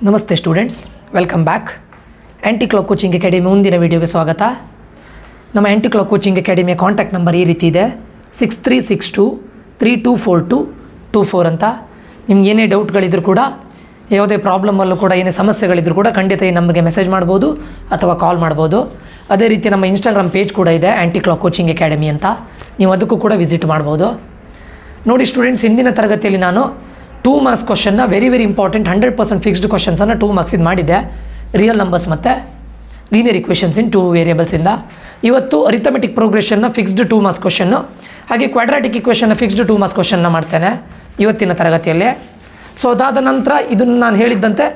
ನಮಸ್ತೆ students, welcome back. ಆ್ಯಂಟಿ clock coaching academy ಮುಂದಿನ ವೀಡಿಯೋಗೆ ಸ್ವಾಗತ. ನಮ್ಮ ಆ್ಯಂಟಿ ಕ್ಲಾಕ್ ಕೋಚಿಂಗ್ ಅಕಾಡೆಮಿಯ ಕಾಂಟ್ಯಾಕ್ಟ್ ನಂಬರ್ ಈ ರೀತಿ ಇದೆ, 6362324224 ಅಂತ. ನಿಮ್ಗೆ ಏನೇ ಡೌಟ್ಗಳಿದ್ರು ಕೂಡ, ಯಾವುದೇ ಪ್ರಾಬ್ಲಮಲ್ಲೂ ಕೂಡ, ಏನೇ ಸಮಸ್ಯೆಗಳಿದ್ರು ಕೂಡ ಖಂಡಿತ ನಮಗೆ ಮೆಸೇಜ್ ಮಾಡ್ಬೋದು ಅಥವಾ ಕಾಲ್ ಮಾಡ್ಬೋದು. ಅದೇ ರೀತಿ ನಮ್ಮ ಇನ್ಸ್ಟಾಗ್ರಾಮ್ ಪೇಜ್ ಕೂಡ ಇದೆ, ಆ್ಯಂಟಿ ಕ್ಲಾಕ್ ಕೋಚಿಂಗ್ ಅಕಾಡೆಮಿ ಅಂತ. ನೀವು ಅದಕ್ಕೂ ಕೂಡ ವಿಸಿಟ್ ಮಾಡ್ಬೋದು. ನೋಡಿ ಸ್ಟೂಡೆಂಟ್ಸ್, ಹಿಂದಿನ ತರಗತಿಯಲ್ಲಿ ನಾನು 2 ಮಾರ್ಕ್ಸ್ ಕ್ವಶನ್ನ ವೆರಿ ಇಂಪಾರ್ಟೆಂಟ್ 100% ಫಿಕ್ಸ್ಡ್ ಕ್ವಶನ್ಸನ್ನು 2 ಮಾರ್ಕ್ಸಿಂದ ಮಾಡಿದ್ದೆ, ರಿಯಲ್ ನಂಬರ್ಸ್ ಮತ್ತು ಲೀನಿಯರ್ ಇಕ್ವೇಷನ್ಸ್ ಇನ್ 2 ವೇರಿಯಬಲ್ಸಿಂದ. ಇವತ್ತು ಅರಿಥಮೆಟಿಕ್ ಪ್ರೋಗ್ರೆಷನ್ನ ಫಿಕ್ಸ್ಡ್ 2 ಮಾರ್ಕ್ಸ್ ಕ್ವಶನ್ನು, ಹಾಗೆ ಕ್ವಾಡ್ರಾಟಿಕ್ ಇಕ್ವೇಷನ್ನ ಫಿಕ್ಸ್ಡ್ 2 ಮಾರ್ಕ್ಸ್ ಕ್ವಶನ್ನ ಮಾಡ್ತೇನೆ ಇವತ್ತಿನ ತರಗತಿಯಲ್ಲಿ. ಸೊ ಅದಾದ ನಂತರ ಇದನ್ನು ನಾನು ಹೇಳಿದ್ದಂತೆ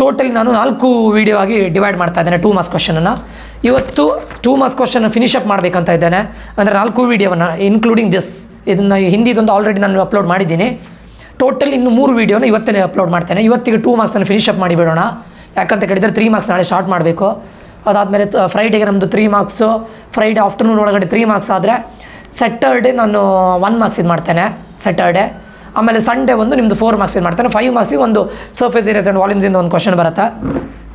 ಟೋಟಲಿ ನಾನು 4 ವೀಡಿಯೋ ಆಗಿ ಡಿವೈಡ್ ಮಾಡ್ತಾ ಇದ್ದೇನೆ 2 ಮಾರ್ಕ್ಸ್ ಕ್ವಶನನ್ನು. ಇವತ್ತು 2 ಮಾರ್ಕ್ಸ್ ಕ್ವಶನ್ನ ಫಿನಿಷಪ್ ಮಾಡಬೇಕಂತ ಇದ್ದೇನೆ, ಅಂದರೆ 4 ವೀಡಿಯೋವನ್ನು ಇನ್ಕ್ಲೂಡಿಂಗ್ ದಿಸ್. ಇದನ್ನು ಹಿಂದಿದೊಂದು ಆಲ್ರೆಡಿ ನಾನು ಅಪ್ಲೋಡ್ ಮಾಡಿದ್ದೀನಿ. ಟೋಟಲ್ ಇನ್ನು 3 ವೀಡಿಯೋನ ಇವತ್ತೇ ಅಪ್ಲೋಡ್ ಮಾಡ್ತೇನೆ. ಇವತ್ತಿಗೆ 2 ಮಾರ್ಕ್ಸನ್ನು ಫಿನಿಷಪ್ ಮಾಡಿಬಿಡೋಣ. ಯಾಕಂತ ಕೇಳಿದರೆ 3 ಮಾರ್ಕ್ಸ್ ನಾಳೆ ಸ್ಟಾರ್ಟ್ ಮಾಡಬೇಕು. ಅದಾದಮೇಲೆ ಫ್ರೈಡೆಗೆ ನಮ್ಮದು 3 ಮಾರ್ಕ್ಸು, ಫ್ರೈಡೆ ಆಫ್ಟರ್ನೂನ್ ಒಳಗಡೆ 3 ಮಾರ್ಕ್ಸ್ ಆದರೆ ಸ್ಯಾಟರ್ಡೆ ನಾನು 1 ಮಾರ್ಕ್ಸ್ ಇದು ಮಾಡ್ತೇನೆ ಸ್ಯಾಟರ್ಡೆ. ಆಮೇಲೆ ಸಂಡೇ ಒಂದು ನಿಮ್ಮದು 4 ಮಾರ್ಕ್ಸ್ ಇದು ಮಾಡ್ತೇನೆ. 5 ಮಾರ್ಕ್ಸಿಗೆ ಒಂದು ಸರ್ಫೇಸ್ ಏರಿಯಾಸ್ ಆ್ಯಂಡ್ ವಾಲ್ಯೂಮ್ಸಿಂದ ಒಂದು ಕ್ವಶನ್ ಬರುತ್ತೆ,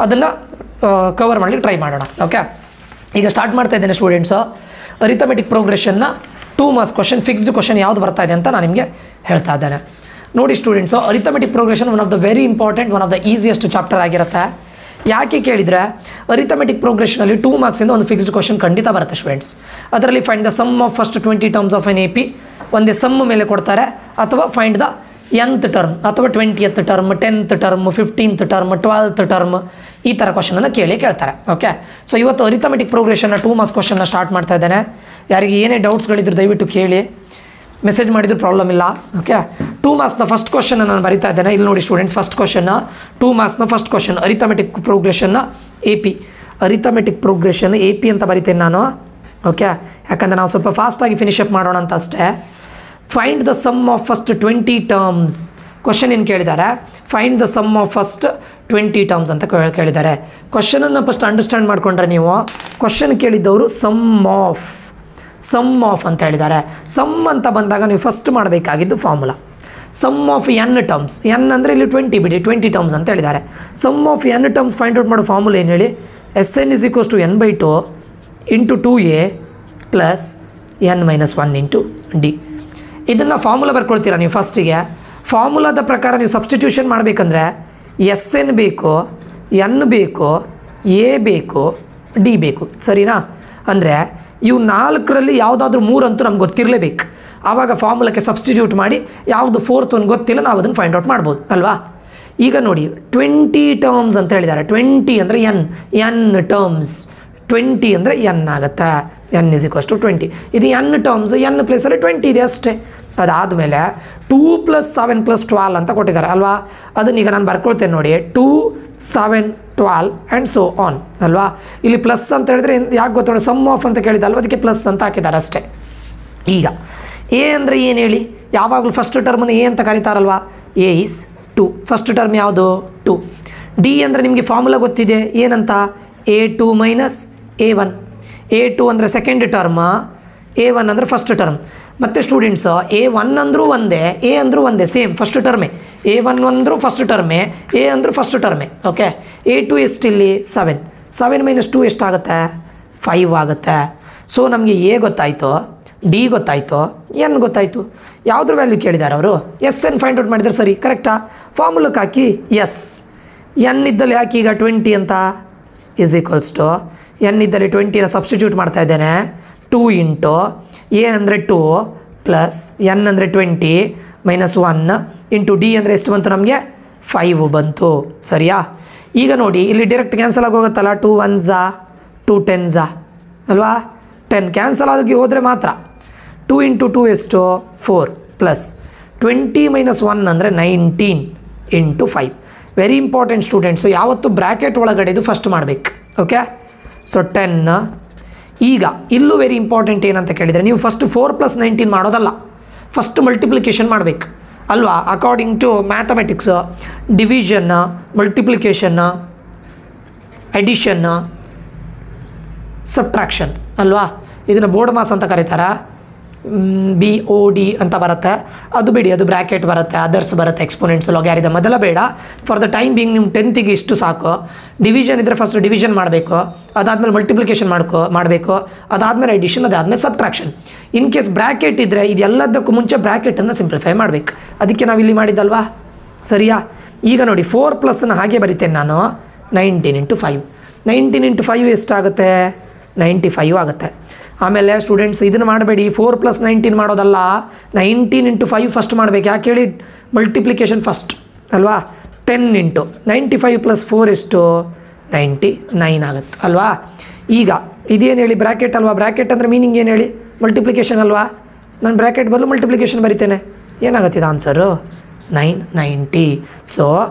ಅದನ್ನು ಕವರ್ ಮಾಡಲಿಕ್ಕೆ ಟ್ರೈ ಮಾಡೋಣ. ಓಕೆ, ಈಗ ಸ್ಟಾರ್ಟ್ ಮಾಡ್ತಾ ಇದ್ದೇನೆ ಸ್ಟೂಡೆಂಟ್ಸು. ಅರಿಥಮೆಟಿಕ್ ಪ್ರೋಗ್ರೆಷನ್ನ 2 ಮಾರ್ಕ್ಸ್ ಕ್ವಶನ್ ಫಿಕ್ಸ್ಡ್ ಕ್ವಶನ್ ಯಾವುದು ಬರ್ತಾ ಇದೆ ಅಂತ ನಾನು ನಿಮಗೆ ಹೇಳ್ತಾ ಇದ್ದೇನೆ. ನೋಡಿ students, arithmetic progression one of the very important, one of the easiest chapter ಆಗಿರುತ್ತೆ. ಯಾಕೆ ಕೇಳಿದರೆ, ಅರಿಥಮೆಟಿಕ್ ಪ್ರೋಗ್ರೆಷನಲ್ಲಿ 2 ಮಾರ್ಕ್ಸಿಂದ ಒಂದು ಫಿಕ್ಸ್ಡ್ ಕ್ವಶನ್ ಖಂಡಿತ ಬರುತ್ತೆ ಸ್ಟೂಡೆಂಟ್ಸ್. ಅದರಲ್ಲಿ find the sum of first 20 terms of an AP, ಒಂದೇ ಸಮ್ ಮೇಲೆ ಕೊಡ್ತಾರೆ, ಅಥವಾ ಫೈಂಡ್ ದ nth ಟರ್ಮ್, ಅಥವಾ 20th term, 10th term, 15th term, 12th term, ಈ ಥರ ಕ್ವಶನನ್ನು ಕೇಳ್ತಾರೆ. ಓಕೆ, ಸೊ ಇವತ್ತು ಅರಿಥಮೆಟಿಕ್ ಪ್ರೋಗ್ರೆಷನ್ನ 2 ಮಾರ್ಕ್ಸ್ ಕ್ವಶನ್ನ ಸ್ಟಾರ್ಟ್ ಮಾಡ್ತಾ ಇದ್ದೇನೆ. ಯಾರಿಗೆ ಏನೇ ಡೌಟ್ಸ್ಗಳಿದ್ರು ದಯವಿಟ್ಟು ಕೇಳಿ, ಮೆಸೇಜ್ ಮಾಡಿದ್ರು ಪ್ರಾಬ್ಲಮ್ ಇಲ್ಲ. ಓಕೆ, 2 ಮಾರ್ಕ್ಸ್ನ ಫಸ್ಟ್ ಕ್ವಶನ್ನ ನಾನು ಬರಿತಾ ಇದ್ದೇನೆ. ಇಲ್ಲಿ ನೋಡಿ ಸ್ಟೂಡೆಂಟ್ಸ್, ಫಸ್ಟ್ ಕ್ವಶನ್ನ 2 ಮಾರ್ಕ್ಸ್ನ ಫಸ್ಟ್ ಕ್ವಶನ್, ಅರಿಥಮೆಟಿಕ್ ಪ್ರೋಗ್ರೆಷನ್ನ AP, ಅರಿಥಮೆಟಿಕ್ ಪ್ರೋಗ್ರೆಷನ್ AP ಅಂತ ಬರಿತೇನೆ ನಾನು. ಓಕೆ, ಯಾಕಂದರೆ ನಾವು ಸ್ವಲ್ಪ ಫಾಸ್ಟಾಗಿ ಫಿನಿಷಪ್ ಮಾಡೋಣ ಅಂತ ಅಷ್ಟೇ. Find the sum of first 20 terms question ಏನು ಕೇಳಿದ್ದಾರೆ, find the sum of first 20 terms ಅಂತ ಕೇಳಿದ್ದಾರೆ. ಕ್ವಶನನ್ನು ಫಸ್ಟ್ ಅಂಡರ್ಸ್ಟ್ಯಾಂಡ್ ಮಾಡಿಕೊಂಡ್ರೆ ನೀವು, ಕ್ವಶನ್ ಕೇಳಿದ್ದವರು ಸಮ್ ಆಫ್ ಅಂತ ಹೇಳಿದ್ದಾರೆ. ಸಮ್ ಅಂತ ಬಂದಾಗ ನೀವು ಫಸ್ಟ್ ಮಾಡಬೇಕಾಗಿದ್ದು formula sum of n terms. n ಅಂದರೆ ಇಲ್ಲಿ 20 ಬಿಡಿ, 20 ಟರ್ಮ್ಸ್ ಅಂತ ಹೇಳಿದ್ದಾರೆ. Sum of n terms find out ಮಾಡೋ ಫಾರ್ಮುಲಾ ಏನು ಹೇಳಿ, Sn = n/2 into 2a plus n-1 into d. ಇದನ್ನು ಫಾರ್ಮುಲಾ ಬರ್ಕೊಳ್ತೀರಾ ನೀವು ಫಸ್ಟಿಗೆ. ಫಾರ್ಮುಲಾದ ಪ್ರಕಾರ ನೀವು ಸಬ್ಸ್ಟಿಟ್ಯೂಷನ್ ಮಾಡಬೇಕಂದ್ರೆ Sn ಬೇಕು, n ಬೇಕು, a ಬೇಕು, d ಬೇಕು, ಸರಿನಾ? ಅಂದರೆ ಇವು 4ರಲ್ಲಿ ಯಾವುದಾದ್ರೂ 3 ಅಂತೂ ನಮ್ಗೆ ಗೊತ್ತಿರಲೇಬೇಕು. ಆವಾಗ ಫಾರ್ಮುಲಾಕ್ಕೆ ಸಬ್ಸ್ಟಿಟ್ಯೂಟ್ ಮಾಡಿ, ಯಾವುದು 4th ಒಂದು ಗೊತ್ತಿಲ್ಲ, ನಾವು ಅದನ್ನು ಫೈಂಡ್ ಔಟ್ ಮಾಡ್ಬೋದು ಅಲ್ವಾ. ಈಗ ನೋಡಿ 20 ಟರ್ಮ್ಸ್ ಅಂತ ಹೇಳಿದ್ದಾರೆ. 20 ಅಂದರೆ n ಟರ್ಮ್ಸ್, 20 ಅಂದರೆ n ಆಗುತ್ತೆ. n = 20. ಇದು n ಟರ್ಮ್ಸ್, n ಪ್ಲೇಸಲ್ಲಿ 20 ಇದೆ ಅಷ್ಟೇ. ಅದಾದಮೇಲೆ 2 + 7 + 12 ಅಂತ ಕೊಟ್ಟಿದ್ದಾರೆ ಅಲ್ವಾ. ಅದನ್ನೀಗ ನಾನು ಬರ್ಕೊಳ್ತೇನೆ ನೋಡಿ, 2, 7, 12 ಆ್ಯಂಡ್ ಸೋ ಆನ್ ಅಲ್ವಾ. ಇಲ್ಲಿ ಪ್ಲಸ್ ಅಂತ ಹೇಳಿದ್ರೆ ಯಾಕೆ ಗೊತ್ತೋಣ, ಸಮ್ ಆಫ್ ಅಂತ ಕೇಳಿದಲ್ವ, ಅದಕ್ಕೆ ಪ್ಲಸ್ ಅಂತ ಹಾಕಿದ್ದಾರೆ ಅಷ್ಟೇ. ಈಗ ಎ ಅಂದರೆ ಏನು ಹೇಳಿ, ಯಾವಾಗಲೂ ಫಸ್ಟ್ ಟರ್ಮನ್ನು ಎ ಅಂತ ಕರೀತಾರಲ್ವಾ. a is 2, ಫಸ್ಟ್ ಟರ್ಮ್ ಯಾವುದು 2. ಡಿ ಅಂದರೆ ನಿಮಗೆ ಫಾರ್ಮುಲಾ ಗೊತ್ತಿದೆ, ಏನಂತ, a2 - a1. a2 ಅಂದರೆ ಸೆಕೆಂಡ್ ಟರ್ಮ್, a1 ಅಂದರೆ ಫಸ್ಟ್ ಟರ್ಮ್. ಮತ್ತು ಸ್ಟೂಡೆಂಟ್ಸು a1 ಅಂದರೂ ಒಂದೇ, a ಅಂದರೂ ಒಂದೇ, ಸೇಮ್ ಫಸ್ಟ್ ಟರ್ಮೇ. a1 ಅಂದರೂ ಫಸ್ಟ್ ಟರ್ಮೇ, a ಅಂದರೂ ಫಸ್ಟ್ ಟರ್ಮೇ. ಓಕೆ, a2 ಎಷ್ಟಿಲ್ಲಿ 7, 7 - 2 ಎಷ್ಟಾಗುತ್ತೆ, 5 ಆಗುತ್ತೆ. ಸೊ ನಮಗೆ a ಗೊತ್ತಾಯಿತು, d ಗೊತ್ತಾಯಿತು, n ಗೊತ್ತಾಯಿತು. ಯಾವುದ್ರ ವ್ಯಾಲ್ಯೂ ಕೇಳಿದ್ದಾರೆ ಅವರು, Sn ಫೈಂಡ್ ಔಟ್ ಮಾಡಿದರೆ ಸರಿ, ಕರೆಕ್ಟಾ? ಫಾರ್ಮುಲಕ್ಕೆ ಹಾಕಿ n ಇದ್ದಲ್ಲಿ ಹಾಕಿ ಈಗ 20 ಅಂತ n ಇದ್ದಲ್ಲಿ 20ನ ಸಬ್ಸ್ಟಿಟ್ಯೂಟ್ ಮಾಡ್ತಾ ಇದ್ದೇನೆ. 2 ಇಂಟು a ಅಂದರೆ 2 ಪ್ಲಸ್ n ಅಂದರೆ 20 -1 ಇಂಟು d ಅಂದರೆ ಎಷ್ಟು ಬಂತು ನಮಗೆ, 5 ಬಂತು, ಸರಿಯಾ? ಈಗ ನೋಡಿ ಇಲ್ಲಿ ಡೈರೆಕ್ಟ್ ಕ್ಯಾನ್ಸಲ್ ಆಗೋಗುತ್ತಲ್ಲ, 2 1s 2 10s ಅಲ್ವಾ. 10 ಕ್ಯಾನ್ಸಲ್ ಆಗಿ ಹೋದರೆ ಮಾತ್ರ 2 ಇಂಟು 2 ಎಷ್ಟು 4 ಪ್ಲಸ್ 20 - 1 ಅಂದರೆ 19 ಇಂಟು 5. ವೆರಿ ಇಂಪಾರ್ಟೆಂಟ್ ಸ್ಟೂಡೆಂಟ್ಸು, ಯಾವತ್ತು ಬ್ರ್ಯಾಕೆಟ್ ಒಳಗಡೆದು ಫಸ್ಟ್ ಮಾಡಬೇಕು. Okay, so 10. ಈಗ ಇಲ್ಲೂ ವೆರಿ ಇಂಪಾರ್ಟೆಂಟ್ ಏನಂತ ಕೇಳಿದರೆ, ನೀವು ಫಸ್ಟ್ 4 + 19 ಮಾಡೋದಲ್ಲ, ಫಸ್ಟ್ ಮಲ್ಟಿಪ್ಲಿಕೇಶನ್ ಮಾಡಬೇಕು ಅಲ್ವಾ. ಅಕಾರ್ಡಿಂಗ್ ಟು ಮ್ಯಾಥಮೆಟಿಕ್ಸು ಡಿವಿಷನ್ನ, ಮಲ್ಟಿಪ್ಲಿಕೇಶನ್ನ, ಅಡಿಷನ್ನ, ಸಬ್ಟ್ರಾಕ್ಷನ್ ಅಲ್ವಾ. ಇದನ್ನು ಬೋರ್ಡ್ ಮಾಸ್ ಅಂತ ಕರೀತಾರೆ. BOD ಅಂತ ಬರುತ್ತೆ, ಅದು ಬಿಡಿ, ಅದು ಬ್ರ್ಯಾಕೆಟ್ ಬರುತ್ತೆ, ಅದರ್ಸ್ ಬರುತ್ತೆ, ಎಕ್ಸ್ಪೋನೆಂಟ್ಸ್ ಲಾಗ್ಯಾರಿದಮ್ ಅದೆಲ್ಲ ಬೇಡ. ಫಾರ್ ದ ಟೈಮ್ ಬೀಯಿಂಗ್ ನಿಮ್ಮ 10th ಇಷ್ಟು ಸಾಕು. ಡಿವಿಷನ್ ಇದ್ದರೆ ಫಸ್ಟ್ ಡಿವಿಷನ್ ಮಾಡಬೇಕು, ಅದಾದಮೇಲೆ ಮಲ್ಟಿಪ್ಲಿಕೇಶನ್ ಮಾಡಬೇಕು, ಅದಾದಮೇಲೆ ಎಡಿಷನ್, ಅದಾದಮೇಲೆ ಸಬ್ಟ್ರಾಕ್ಷನ್. ಇನ್ ಕೇಸ್ ಬ್ರ್ಯಾಕೆಟ್ ಇದ್ದರೆ ಇದೆಲ್ಲದಕ್ಕೂ ಮುಂಚೆ ಬ್ರ್ಯಾಕೆಟನ್ನು ಸಿಂಪ್ಲಿಫೈ ಮಾಡಬೇಕು. ಅದಕ್ಕೆ ನಾವು ಇಲ್ಲಿ ಮಾಡಿದ್ದಲ್ವಾ, ಸರಿಯಾ? ಈಗ ನೋಡಿ 4+ ಹಾಗೆ ಬರಿತೇನೆ ನಾನು. 19 × 5. 19 × 5 ಎಷ್ಟಾಗುತ್ತೆ? 95 ಆಗುತ್ತೆ. ಆಮೇಲೆ ಸ್ಟೂಡೆಂಟ್ಸ್ ಇದನ್ನು ಮಾಡಬೇಡಿ, 4 + 19 ಮಾಡೋದಲ್ಲ, 19 × 5 ಫಸ್ಟ್ ಮಾಡಬೇಕು. ಯಾಕೆ ಹೇಳಿ? ಮಲ್ಟಿಪ್ಲಿಕೇಶನ್ ಫಸ್ಟ್ ಅಲ್ವಾ. 10 × 95 + 4 ಎಷ್ಟು? 99 ಆಗುತ್ತೆ ಅಲ್ವಾ. ಈಗ ಇದೇನು ಹೇಳಿ? ಬ್ರ್ಯಾಕೆಟ್ ಅಲ್ವಾ. ಬ್ರ್ಯಾಕೆಟ್ ಅಂದರೆ ಮೀನಿಂಗ್ ಏನು ಹೇಳಿ? ಮಲ್ಟಿಪ್ಲಿಕೇಶನ್ ಅಲ್ವಾ. ನಾನು ಬ್ರ್ಯಾಕೆಟ್ ಬದಲು ಮಲ್ಟಿಪ್ಲಿಕೇಶನ್ ಬರಿತೇನೆ. ಏನಾಗುತ್ತೆ ಇದು answer? 990. So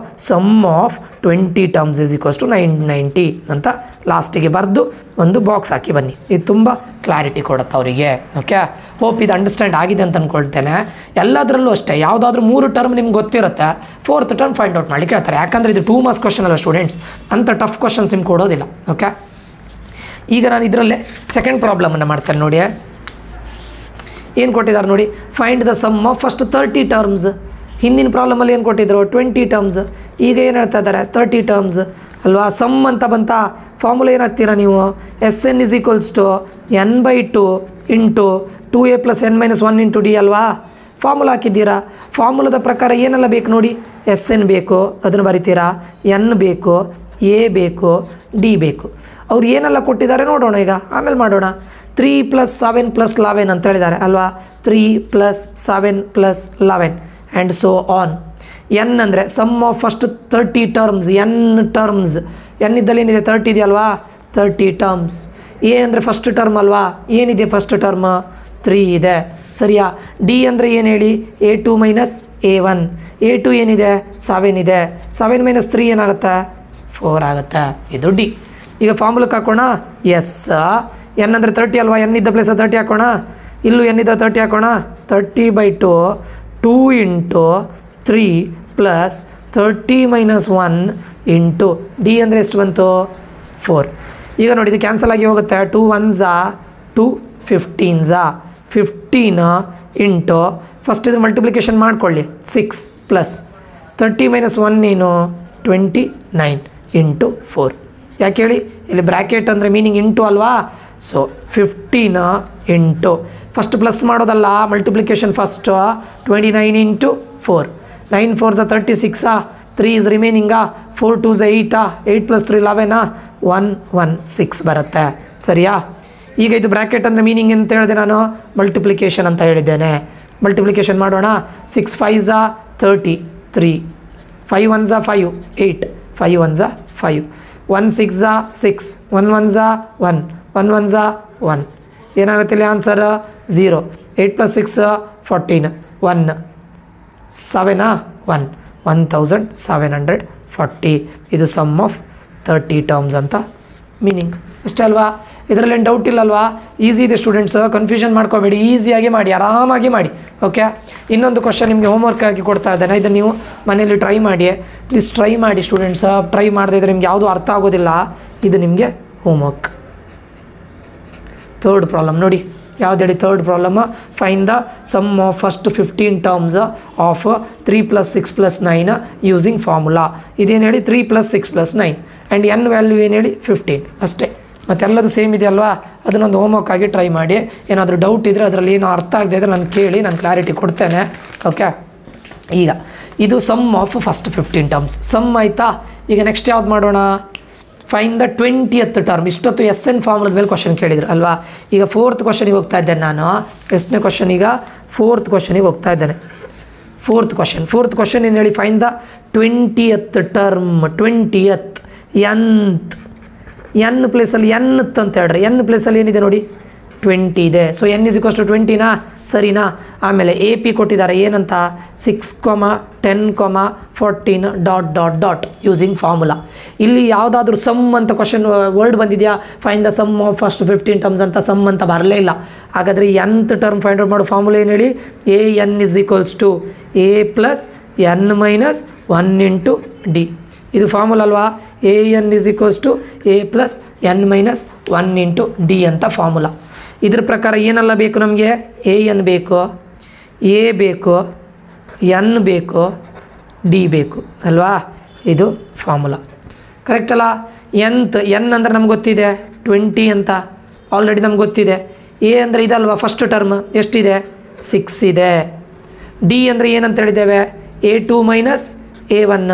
sum of 20 terms is equals to 990 ಅಂತ ಲಾಸ್ಟಿಗೆ ಬರೆದು ಒಂದು ಬಾಕ್ಸ್ ಹಾಕಿ ಬನ್ನಿ. ಇದು ತುಂಬ ಕ್ಲಾರಿಟಿ ಕೊಡುತ್ತೆ ಅವರಿಗೆ. ಓಕೆ, ಹೋಪ್ ಇದು ಅಂಡರ್ಸ್ಟ್ಯಾಂಡ್ ಆಗಿದೆ ಅಂತ ಅಂದ್ಕೊಳ್ತೇನೆ. ಎಲ್ಲದರಲ್ಲೂ ಅಷ್ಟೇ, ಯಾವುದಾದ್ರೂ 3 ಟರ್ಮ್ ನಿಮ್ಗೆ ಗೊತ್ತಿರುತ್ತೆ, 4th ಟರ್ಮ್ ಫೈಂಡ್ ಔಟ್ ಮಾಡಿ ಕೇಳ್ತಾರೆ. ಯಾಕಂದರೆ ಇದು 2 ಮಾರ್ಕ್ಸ್ ಕ್ವಶನ್ ಅಲ್ಲ ಸ್ಟೂಡೆಂಟ್ಸ್, ಅಂಥ ಟಫ್ ಕ್ವಶನ್ಸ್ ನಿಮ್ಗೆ ಕೊಡೋದಿಲ್ಲ. ಓಕೆ, ಈಗ ನಾನು ಇದರಲ್ಲೇ ಸೆಕೆಂಡ್ ಪ್ರಾಬ್ಲಮನ್ನು ಮಾಡ್ತೇನೆ ನೋಡಿ. ಏನು ಕೊಟ್ಟಿದ್ದಾರೆ ನೋಡಿ, find the sum of first 30 terms. ಹಿಂದಿನ ಪ್ರಾಬ್ಲಮಲ್ಲಿ ಏನು ಕೊಟ್ಟಿದ್ರು? 20 ಟರ್ಮ್ಸ್. ಈಗ ಏನು ಹೇಳ್ತಾ ಇದ್ದಾರೆ? 30 ಟರ್ಮ್ಸ್ ಅಲ್ವಾ. ಸಮ್ ಅಂತ ಬಂತ ಫಾರ್ಮುಲಾ ಏನು ಹಾಕ್ತೀರಾ ನೀವು? SN = n/2 × 2a + n - 1 × d ಅಲ್ವಾ. ಫಾರ್ಮುಲಾ ಹಾಕಿದ್ದೀರಾ. ಫಾರ್ಮುಲಾದ ಪ್ರಕಾರ ಏನೆಲ್ಲ ಬೇಕು ನೋಡಿ? SN ಬೇಕು, ಅದನ್ನು ಬರಿತೀರಾ. n ಬೇಕು, a ಬೇಕು, d ಬೇಕು. ಅವ್ರು ಏನೆಲ್ಲ ಕೊಟ್ಟಿದ್ದಾರೆ ನೋಡೋಣ ಈಗ, ಆಮೇಲೆ ಮಾಡೋಣ. 3 + 7 + 11 ಅಂತ ಹೇಳಿದ್ದಾರೆ ಅಲ್ವಾ. 3 + 7 + 11 ಆ್ಯಂಡ್ ಸೋ ಆನ್. n ಅಂದರೆ sum of first 30 terms. n terms, n ಇದ್ದಲ್ಲಿ ಏನಿದೆ? 30 ಇದೆಯಲ್ವಾ, 30 ಟರ್ಮ್ಸ್. a ಅಂದರೆ ಫಸ್ಟ್ ಟರ್ಮ್ ಅಲ್ವಾ. ಏನಿದೆ ಫಸ್ಟ್ ಟರ್ಮ್? 3 ಇದೆ, ಸರಿಯಾ. d ಅಂದರೆ ಏನು ಹೇಳಿ? a2 - a1. a2 ಏನಿದೆ? 7 ಇದೆ. 7 - 3 ಏನಾಗುತ್ತೆ? 4 ಆಗುತ್ತೆ. ಇದು d. ಈಗ ಫಾರ್ಮುಲಕ್ಕೆ ಹಾಕೋಣ. ಎಸ್, n ಅಂದರೆ 30 ಅಲ್ವಾ. n ಇದ್ದ ಪ್ಲೇಸ್ 30 ಹಾಕೋಣ. ಇಲ್ಲೂ n ಇದ್ದ 30 ಹಾಕೋಣ. 30/2 2 × 3 + 30 - 1 × d ಅಂದರೆ ಎಷ್ಟು ಬಂತು? 4. ಈಗ ನೋಡಿ ಇದು ಕ್ಯಾನ್ಸಲ್ ಆಗಿ ಹೋಗುತ್ತೆ. 2 1s 2 15s 15 × ಫಸ್ಟ್ ಇದು ಮಲ್ಟಿಪ್ಲಿಕೇಶನ್ ಮಾಡ್ಕೊಳ್ಳಿ. 6 + 30 - 1 ಏನು? 29 × 4. ಯಾಕೆ ಹೇಳಿ? ಇಲ್ಲಿ ಬ್ರ್ಯಾಕೆಟ್ ಅಂದರೆ ಮೀನಿಂಗ್ ಇಂಟು ಅಲ್ವಾ. ಸೊ 15 × ಫಸ್ಟ್ ಪ್ಲಸ್ ಮಾಡೋದಲ್ಲ, multiplication first. 29 × 4. 9 4s 36 3 is ರಿಮೈನಿಂಗ. 4 2s 8 8 + 3 11 116 ಬರುತ್ತೆ, ಸರಿಯಾ. ಈಗ ಇದು ಬ್ರ್ಯಾಕೆಟ್ ಅಂದರೆ ಮೀನಿಂಗ್ ಅಂತ ಹೇಳಿದೆ ನಾನು? ಮಲ್ಟಿಪ್ಲಿಕೇಶನ್ ಅಂತ ಹೇಳಿದ್ದೇನೆ. ಮಲ್ಟಿಪ್ಲಿಕೇಶನ್ ಮಾಡೋಣ. 6 5s 33 5 1s 5 8 5 1s 5 1 6s 6 1 1s 1 1 1s 1 ಏನಾಗುತ್ತೆ ಇಲ್ಲಿ ಆನ್ಸರ್? 0. 8 + 6 14 1 7 1 1740. ಇದು ಸಮ್ ಆಫ್ 30 ಟರ್ಮ್ಸ್ ಅಂತ ಮೀನಿಂಗ್ ಅಷ್ಟೇ ಅಲ್ವಾ. ಇದರಲ್ಲೇನು ಡೌಟ್ ಇಲ್ಲಲ್ವಾ? ಈಸಿ ಇದೆ ಸ್ಟೂಡೆಂಟ್ಸ್, ಕನ್ಫ್ಯೂಷನ್ ಮಾಡ್ಕೋಬೇಡಿ, ಈಸಿಯಾಗಿ ಮಾಡಿ, ಆರಾಮಾಗಿ ಮಾಡಿ. ಓಕೆ, ಇನ್ನೊಂದು ಕ್ವಶನ್ ನಿಮಗೆ ಹೋಮ್ವರ್ಕ್ ಆಗಿ ಕೊಡ್ತಾ ಇದ್ದೇನೆ. ಇದನ್ನು ನೀವು ಮನೆಯಲ್ಲಿ ಟ್ರೈ ಮಾಡಿ. ಪ್ಲೀಸ್ ಟ್ರೈ ಮಾಡಿ ಸ್ಟೂಡೆಂಟ್ಸ್. ಟ್ರೈ ಮಾಡದೇ ಇದ್ದರೆ ನಿಮ್ಗೆ ಯಾವುದೂ ಅರ್ಥ ಆಗೋದಿಲ್ಲ. ಇದು ನಿಮಗೆ ಹೋಮ್ವರ್ಕ್. ಥರ್ಡ್ ಪ್ರಾಬ್ಲಮ್ ನೋಡಿ, ಯಾವ್ದು ಹೇಳಿ? Third problem. Find the sum of first 15 terms of 3 + 6 + 9 using formula. ಇದೇನು ಹೇಳಿ? 3 + 6 + 9 ಆ್ಯಂಡ್ n ವ್ಯಾಲ್ಯೂ ಏನು ಹೇಳಿ? 15 ಅಷ್ಟೇ. ಮತ್ತೆಲ್ಲದು ಸೇಮ್ ಇದೆ ಅಲ್ವಾ. ಅದನ್ನೊಂದು ಹೋಮ್ವರ್ಕ್ ಆಗಿ ಟ್ರೈ ಮಾಡಿ. ಏನಾದರೂ ಡೌಟ್ ಇದ್ದರೆ, ಅದರಲ್ಲಿ ಏನೋ ಅರ್ಥ ಆಗದೆ ಇದ್ದರೆ ನಾನು ಕೇಳಿ, ನಾನು ಕ್ಲಾರಿಟಿ ಕೊಡ್ತೇನೆ. ಓಕೆ, ಈಗ ಇದು sum of first 15 terms sum ಆಯಿತಾ. ಈಗ ನೆಕ್ಸ್ಟ್ ಯಾವ್ದು ಮಾಡೋಣ? Find the 20th term. ಇಷ್ಟೊತ್ತು SN ಫಾರ್ಮುಲಾದ ಮೇಲೆ ಕ್ವಶನ್ ಕೇಳಿದ್ರು ಅಲ್ವಾ. ಈಗ 4th ಕ್ವಶನಿಗೆ ಹೋಗ್ತಾ ಇದ್ದೇನೆ ನಾನು. ಎಷ್ಟನೇ ಕ್ವಶನ್? ಈಗ 4th ಕ್ವಶನಿಗೆ ಹೋಗ್ತಾ ಇದ್ದೇನೆ. 4th ಕ್ವಶನ್ ಏನು ಹೇಳಿ? Fine the 20th term. 20th nth, n ಪ್ಲೇಸಲ್ಲಿ nth ಅಂತ ಹೇಳ್ರಿ. n ಪ್ಲೇಸಲ್ಲಿ ಏನಿದೆ ನೋಡಿ? 20 ಇದೆ. ಸೊ n = 20ನಾ? ಸರಿನಾ. ಆಮೇಲೆ AP ಕೊಟ್ಟಿದ್ದಾರೆ ಏನಂತ? 6, 10, 14 ... ಯೂಸಿಂಗ್ ಫಾರ್ಮುಲಾ. ಇಲ್ಲಿ ಯಾವುದಾದ್ರೂ ಸಮ್ ಅಂತ ಕ್ವಶನ್ ವರ್ಡ್ ಬಂದಿದೆಯಾ? Find the sum of first 15 terms ಅಂತ ಸಮ್ ಅಂತ ಬರಲೇ ಇಲ್ಲ. ಹಾಗಾದರೆ nth ಟರ್ಮ್ ಫೈಂಡ್ ಔಟ್ ಮಾಡೋ ಫಾರ್ಮುಲಾ ಏನು ಹೇಳಿ? AN = A + n - 1 × D. ಇದು ಫಾರ್ಮುಲಾ ಅಲ್ವಾ? AN = A + n - 1 × D ಅಂತ ಫಾರ್ಮುಲಾ. ಇದ್ರ ಪ್ರಕಾರ ಏನೆಲ್ಲ ಬೇಕು ನಮಗೆ, ಎ ಎನ್ ಬೇಕು, ಎ ಬೇಕು, ಎನ್ ಬೇಕು, ಡಿ ಬೇಕು ಅಲ್ವಾ. ಇದು ಫಾರ್ಮುಲಾ ಕರೆಕ್ಟ್ ಅಲ್ಲ. ಎನ್ ಅಂದರೆ ನಮ್ಗೆ ಗೊತ್ತಿದೆ 20 ಅಂತ ಆಲ್ರೆಡಿ ನಮ್ಗೆ ಗೊತ್ತಿದೆ. ಎ ಅಂದರೆ ಇದಲ್ವಾ ಫಸ್ಟ್ ಟರ್ಮ್, ಎಷ್ಟಿದೆ 6 ಇದೆ. ಡಿ ಅಂದರೆ ಏನಂತ ಹೇಳಿದ್ದೇವೆ, A2 ಮೈನಸ್ A1.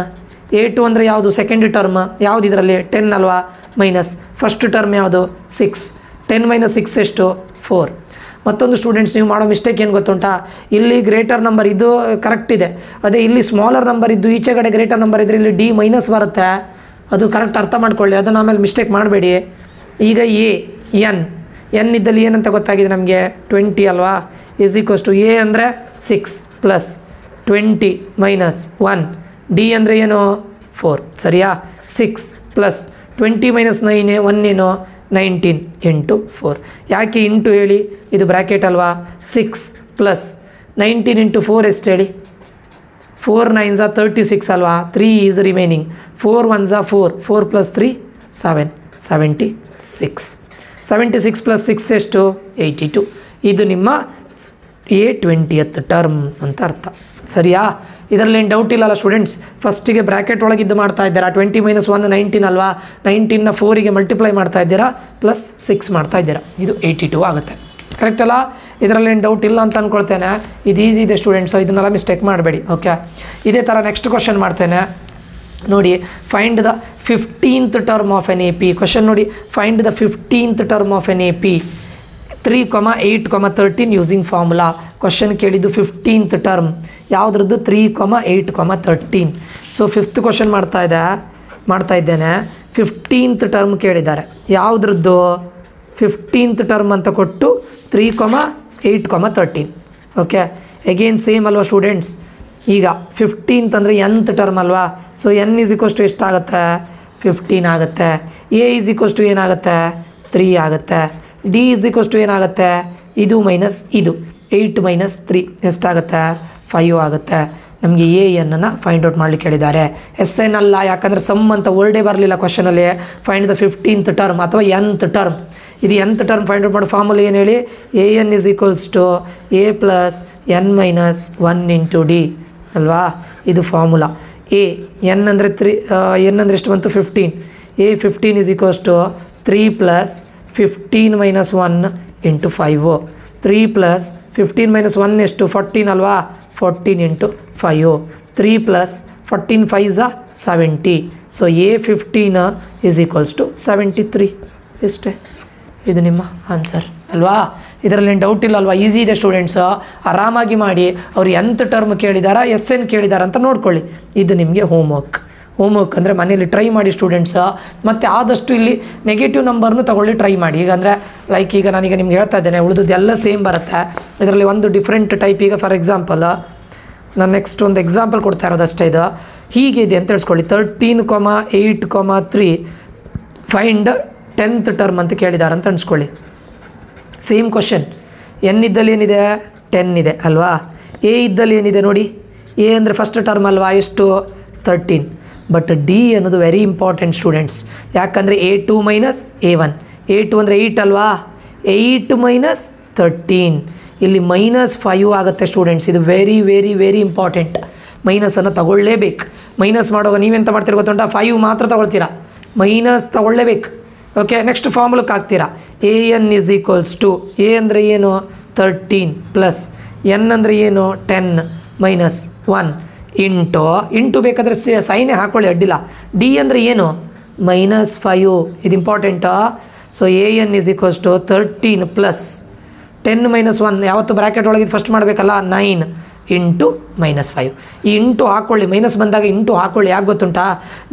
A2 ಅಂದರೆ ಯಾವುದು, ಸೆಕೆಂಡ್ ಟರ್ಮ್ ಯಾವುದು ಇದರಲ್ಲಿ 10 ಅಲ್ವಾ, ಮೈನಸ್ ಫಸ್ಟ್ ಟರ್ಮ್ ಯಾವುದು 6. 10 ಮೈನಸ್ 6 ಎಷ್ಟು 4. ಮತ್ತೊಂದು ಸ್ಟೂಡೆಂಟ್ಸ್ ನೀವು ಮಾಡೋ ಮಿಸ್ಟೇಕ್ ಏನು ಗೊತ್ತುಂಟಾ, ಇಲ್ಲಿ ಗ್ರೇಟರ್ ನಂಬರ್ ಇದು ಕರೆಕ್ಟ್ ಇದೆ, ಅದೇ ಇಲ್ಲಿ ಸ್ಮಾಲರ್ ನಂಬರ್ ಇದ್ದು ಈಚೆ ಕಡೆ ಗ್ರೇಟರ್ ನಂಬರ್ ಇದ್ದರೆ ಇಲ್ಲಿ ಡಿ ಮೈನಸ್ ಬರುತ್ತೆ. ಅದು ಕರೆಕ್ಟ್ ಅರ್ಥ ಮಾಡ್ಕೊಳ್ಳಿ, ಅದನ್ನು ಆಮೇಲೆ ಮಿಸ್ಟೇಕ್ ಮಾಡಬೇಡಿ. ಈಗ ಎನ್ ಇದ್ದಲ್ಲಿ ಏನಂತ ಗೊತ್ತಾಗಿದೆ ನಮಗೆ 20 ಅಲ್ವಾ, ಈಸ್ ಈಕ್ವಸ್ ಟು ಎ ಅಂದರೆ 6 ಪ್ಲಸ್ 20 ಮೈನಸ್ 1, ಡಿ ಅಂದರೆ ಏನು 4 ಸರಿಯಾ. 6 ಪ್ಲಸ್ 20 ಮೈನಸ್ 9 1 ಏನು 19 ಇಂಟು 4. ಯಾಕೆ ಇಂಟು ಹೇಳಿ, ಇದು ಬ್ರ್ಯಾಕೆಟ್ ಅಲ್ವಾ. 6 ಪ್ಲಸ್ 19 ಇಂಟು 4 ಎಷ್ಟು ಹೇಳಿ, 4 9s 36 ಅಲ್ವಾ. 3 is remaining, 4 1s 4, 4 plus 3 7, 76. 76 plus 6 ಎಷ್ಟು 82. ಇದು ನಿಮ್ಮ A20th ಟರ್ಮ್ ಅಂತ ಅರ್ಥ ಸರಿಯಾ. ಇದರಲ್ಲಿ ಏನು ಡೌಟ್ ಇಲ್ಲಲ್ಲ ಸ್ಟೂಡೆಂಟ್ಸ್. ಫಸ್ಟಿಗೆ ಬ್ರ್ಯಾಕೆಟ್ ಒಳಗಿದ್ದು ಮಾಡ್ತಾ ಇದ್ದೀರಾ, 20 ಮೈನಸ್ 1 19 ಅಲ್ವಾ, 19ನ 4ಗೆ ಮಲ್ಟಿಪ್ಲೈ ಮಾಡ್ತಾ ಇದ್ದೀರಾ, ಪ್ಲಸ್ 6 ಮಾಡ್ತಾ ಇದ್ದೀರಾ, ಇದು 82 ಆಗುತ್ತೆ ಕರೆಕ್ಟ್ ಅಲ್ಲ. ಇದರಲ್ಲಿ ಏನು ಡೌಟ್ ಇಲ್ಲ ಅಂತ ಅಂದ್ಕೊಳ್ತೇನೆ. ಇದು ಈಸಿ ಇದೆ ಸ್ಟೂಡೆಂಟ್ಸು, ಇದನ್ನೆಲ್ಲ ಮಿಸ್ಟೇಕ್ ಮಾಡಬೇಡಿ ಓಕೆ. ಇದೇ ಥರ ನೆಕ್ಸ್ಟ್ ಕ್ವಶನ್ ಮಾಡ್ತೇನೆ ನೋಡಿ. Find the 15th term of an AP. Question ನೋಡಿ, find the 15th term of an AP 3, 8, 13 using formula. Question ಕೇಳಿದ್ದು 15th term ಯಾವುದ್ರದ್ದು 3, 8, 13. So 5th question ಮಾಡ್ತಾ ಇದ್ದೇನೆ. 15th ಟರ್ಮ್ ಕೇಳಿದ್ದಾರೆ, ಯಾವುದ್ರದ್ದು 15th ಟರ್ಮ್ ಅಂತ ಕೊಟ್ಟು 3, 8, 13 ಓಕೆ. ಎಗೇನ್ ಸೇಮ್ ಅಲ್ವಾ ಸ್ಟೂಡೆಂಟ್ಸ್. ಈಗ 15th ಅಂದರೆ nth ಟರ್ಮ್ ಅಲ್ವಾ. So n is equals to ಎಷ್ಟಾಗುತ್ತೆ 15 ಆಗುತ್ತೆ. ಎ ಈಸ್ ಈಕ್ವಸ್ ಟು ಏನಾಗುತ್ತೆ 3 ಆಗುತ್ತೆ. ಡಿ ಈಸ್ ಈಕ್ವಸ್ ಟು ಏನಾಗುತ್ತೆ, ಇದು ಮೈನಸ್ ಇದು 8 ಮೈನಸ್ 3 ಎಷ್ಟಾಗುತ್ತೆ 5 ಆಗುತ್ತೆ. ನಮಗೆ ಎ ಎನ್ನನ್ನು ಫೈಂಡ್ ಔಟ್ ಮಾಡಲಿಕ್ಕೆ ಹೇಳಿದ್ದಾರೆ. SN ಅಲ್ಲ, ಯಾಕಂದರೆ ಸಮ್ ಅಂತ ವರ್ಡೇ ಬರಲಿಲ್ಲ ಕ್ವಶನಲ್ಲಿ. ಫೈಂಡ್ ದ 15th ಟರ್ಮ್ ಅಥವಾ nth ಟರ್ಮ್. ಇದು nth ಟರ್ಮ್ ಫೈಂಡ್ ಔಟ್ ಮಾಡೋ ಫಾರ್ಮುಲಾ ಏನು ಹೇಳಿ, AN is equals to A plus N minus 1 into D ಅಲ್ವಾ. ಇದು ಫಾರ್ಮುಲಾ. ಎನ್ ಅಂದರೆ 3, ಎನ್ ಅಂದರೆ ಎಷ್ಟು ಬಂತು 15. A 15 is equals to 3 plus 15 minus 1 into 5. 3 plus 15 minus 1 ಎಷ್ಟು 14 ಅಲ್ವಾ, 14 ಇಂಟು 5. 3 plus 14 5s 70. ಸೊ A15 ಈಸ್ ಈಕ್ವಲ್ಸ್ ಟು 73. ಇಷ್ಟೇ, ಇದು ನಿಮ್ಮ ಆನ್ಸರ್ ಅಲ್ವಾ. ಇದರಲ್ಲಿ ಏನು ಡೌಟ್ ಇಲ್ಲ ಅಲ್ವಾ, ಈಸಿ ಇದೆ ಸ್ಟೂಡೆಂಟ್ಸು, ಆರಾಮಾಗಿ ಮಾಡಿ. ಅವ್ರು nth ಟರ್ಮ್ ಕೇಳಿದಾರಾ SN ಕೇಳಿದಾರ ಅಂತ ನೋಡ್ಕೊಳ್ಳಿ. ಇದು ನಿಮಗೆ ಹೋಮ್ವರ್ಕ್ ಅಂದರೆ ಮನೇಲಿ ಟ್ರೈ ಮಾಡಿ ಸ್ಟೂಡೆಂಟ್ಸು. ಮತ್ತು ಆದಷ್ಟು ಇಲ್ಲಿ ನೆಗೆಟಿವ್ ನಂಬರ್ನು ತೊಗೊಳ್ಳಿ ಟ್ರೈ ಮಾಡಿ. ಈಗ ಅಂದರೆ ಲೈಕ್ ಈಗ ನಾನೀಗ ನಿಮ್ಗೆ ಹೇಳ್ತಾ ಇದ್ದೇನೆ, ಉಳಿದದ್ದೆಲ್ಲ ಸೇಮ್ ಬರುತ್ತೆ. ಇದರಲ್ಲಿ ಒಂದು ಡಿಫ್ರೆಂಟ್ ಟೈಪ್. ಈಗ ಫಾರ್ ಎಕ್ಸಾಂಪಲ್ ನಾನು ನೆಕ್ಸ್ಟ್ ಒಂದು ಎಕ್ಸಾಂಪಲ್ ಕೊಡ್ತಾ ಇರೋದಷ್ಟೇ. ಇದು ಹೀಗೆ ಇದೆ ಅಂತ ಹೇಳ್ಸ್ಕೊಳ್ಳಿ. 13, 8, 3 ಫೈಂಡ್ 10th ಟರ್ಮ್ ಅಂತ ಕೇಳಿದ್ದಾರೆ ಅಂತ ಅನ್ಸ್ಕೊಳ್ಳಿ. Same question. ಎನ್ ಇದ್ದಲ್ಲಿ ಏನಿದೆ 10 ಇದೆ ಅಲ್ವಾ. ಎ ಇದ್ದಲ್ಲಿ ಏನಿದೆ ನೋಡಿ, ಎ ಅಂದರೆ ಫಸ್ಟ್ ಟರ್ಮ್ ಅಲ್ವಾ, ಎಷ್ಟು 13. ಬಟ್ ಡಿ ಅನ್ನೋದು ವೆರಿ ಇಂಪಾರ್ಟೆಂಟ್ ಸ್ಟೂಡೆಂಟ್ಸ್. ಯಾಕಂದರೆ A2 ಮೈನಸ್ A1. A2 ಅಂದರೆ 8 ಅಲ್ವಾ, 8 ಮೈನಸ್ 13 ಇಲ್ಲಿ ಮೈನಸ್ 5 ಆಗುತ್ತೆ ಸ್ಟೂಡೆಂಟ್ಸ್. ಇದು ವೆರಿ ವೆರಿ ವೆರಿ ಇಂಪಾರ್ಟೆಂಟ್. ಮೈನಸನ್ನು ತಗೊಳ್ಳೇಬೇಕು. ಮೈನಸ್ ಮಾಡುವಾಗ ನೀವೆಂತ ಮಾಡ್ತೀರ ಗೊತ್ತುಂಟಾ, 5 ಮಾತ್ರ ತಗೊಳ್ತೀರಾ, ಮೈನಸ್ ತಗೊಳ್ಳೇಬೇಕು ಓಕೆ. ನೆಕ್ಸ್ಟ್ ಫಾರ್ಮುಲಕ್ಕೆ ಹಾಕ್ತೀರಾ. AN is equals to a ಅಂದರೆ ಏನು 13 ಪ್ಲಸ್ ಎನ್ ಅಂದರೆ ಏನು 10 ಮೈನಸ್ 1 ಇಂಟು ಬೇಕಾದರೆ ಸೈನೇ ಹಾಕ್ಕೊಳ್ಳಿ ಅಡ್ಡಿಲ್ಲ. ಡಿ ಅಂದರೆ ಏನು -5. ಇದು ಇಂಪಾರ್ಟೆಂಟಾ. So AN is equals to 13 plus 10 minus 1 ಯಾವತ್ತು ಬ್ರ್ಯಾಕೆಟ್ ಒಳಗೆ ಫಸ್ಟ್ ಮಾಡಬೇಕಲ್ಲ, 9 ಇಂಟು -5. ಈ ಇಂಟು ಹಾಕ್ಕೊಳ್ಳಿ, ಮೈನಸ್ ಬಂದಾಗ ಇಂಟು ಹಾಕ್ಕೊಳ್ಳಿ. ಯಾಕೆ ಗೊತ್ತುಂಟಾ,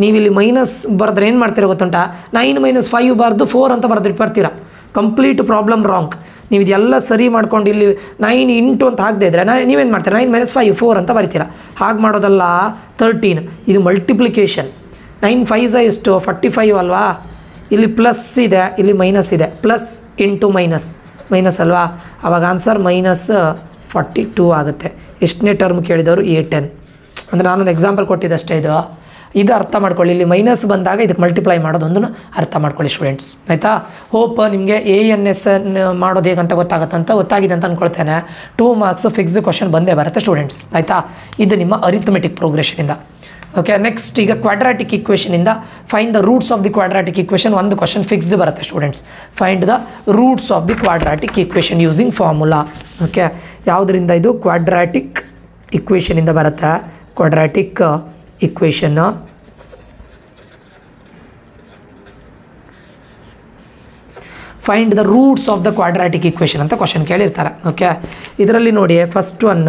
ನೀವಿಲ್ಲಿ ಮೈನಸ್ ಬರೆದ್ರೆ ಏನು ಮಾಡ್ತೀರಾ ಗೊತ್ತುಂಟಾ, 9 - 5 ಬಾರ್ದು 4 ಅಂತ ಬರ್ತೀರಾ. Complete problem wrong. ನೀವು ಇದೆಲ್ಲ ಸರಿ ಮಾಡ್ಕೊಂಡು ಇಲ್ಲಿ 9 ಇಂಟು ಅಂತ ಹಾಕದೇ ಇದ್ದರೆ ನೀವೇನು ಮಾಡ್ತೀರಾ, 9 - 5 4 ಅಂತ ಬರಿತೀರಾ. ಹಾಗೆ ಮಾಡೋದಲ್ಲ. 13 ಇದು ಮಲ್ಟಿಪ್ಲಿಕೇಶನ್. 9 5s ಎಷ್ಟು 45 ಅಲ್ವಾ. ಇಲ್ಲಿ ಪ್ಲಸ್ ಇದೆ, ಇಲ್ಲಿ ಮೈನಸ್ ಇದೆ. ಪ್ಲಸ್ ಇಂಟು ಮೈನಸ್ ಅಲ್ವಾ. ಆವಾಗ ಆನ್ಸರ್ -42 ಆಗುತ್ತೆ. ಎಷ್ಟನೇ ಟರ್ಮ್ ಕೇಳಿದವರು A10. ಅಂದರೆ ನಾನೊಂದು ಎಕ್ಸಾಂಪಲ್ ಕೊಟ್ಟಿದ್ದೆ ಅಷ್ಟೇ. ಇದು ಇದು ಅರ್ಥ ಮಾಡ್ಕೊಳ್ಳಿ. ಇಲ್ಲಿ ಮೈನಸ್ ಬಂದಾಗ ಇದಕ್ಕೆ ಮಲ್ಟಿಪ್ಲೈ ಮಾಡೋದೊಂದನ್ನು ಅರ್ಥ ಮಾಡ್ಕೊಳ್ಳಿ ಸ್ಟೂಡೆಂಟ್ಸ್, ಆಯಿತಾ. ಹೋಪ್ ನಿಮಗೆ ANS ಮಾಡೋದು ಹೇಗಂತ ಗೊತ್ತಾಗಿದೆ ಅಂತ ಅಂದ್ಕೊಳ್ತೇನೆ. 2 ಮಾರ್ಕ್ಸ್ ಫಿಕ್ಸ್ಡ್ ಕ್ವಶನ್ ಬಂದೇ ಬರುತ್ತೆ ಸ್ಟೂಡೆಂಟ್ಸ್, ಆಯಿತಾ. ಇದು ನಿಮ್ಮ ಅರಿಥಮೆಟಿಕ್ ಪ್ರೋಗ್ರೆಷನಿಂದ. ಓಕೆ, ನೆಕ್ಸ್ಟ್ ಈಗ ಕ್ವಾಡ್ರಾಟಿಕ್ ಇಕ್ವೇಷನಿಂದ find the roots of the quadratic equation. ಒಂದು ಕ್ವಶನ್ ಫಿಕ್ಸ್ಡ್ ಬರುತ್ತೆ students. Find the roots of the quadratic equation using formula. Okay, ಯಾವುದರಿಂದ ಇದು ಕ್ವಾಡ್ರಾಟಿಕ್ ಇಕ್ವೇಷನಿಂದ ಬರುತ್ತೆ. Quadratic equation find the roots of the quadratic equation ಅಂತ question ಕೇಳಿರ್ತಾರೆ. Okay, ಇದರಲ್ಲಿ ನೋಡಿ first one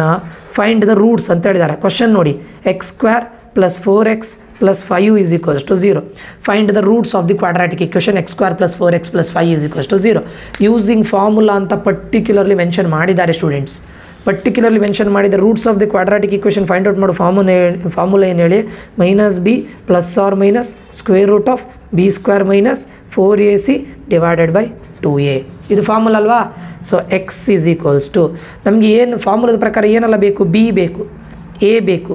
find the roots ಅಂತ ಹೇಳಿದ್ದಾರೆ. ಕ್ವಶನ್ ನೋಡಿ, x² + 4x + 5 = 0. Find the roots of the quadratic equation x² + 4x + 5 = 0 using formula ಅಂತ ಪರ್ಟಿಕ್ಯುಲರ್ಲಿ ಮೆನ್ಷನ್ ಮಾಡಿದ್ದಾರೆ students. Particularly mention ಮಾಡಿದ roots of the quadratic equation find out ಮಾಡೋ formula ಏನು ಹೇಳಿ, -b ± (b² - 4ac / 2a. ಇದು formula ಅಲ್ವಾ. So x = ನಮಗೆ ಏನು ಫಾರ್ಮುಲಾದ ಪ್ರಕಾರ ಏನೆಲ್ಲ ಬೇಕು, b ಬೇಕು, a ಬೇಕು,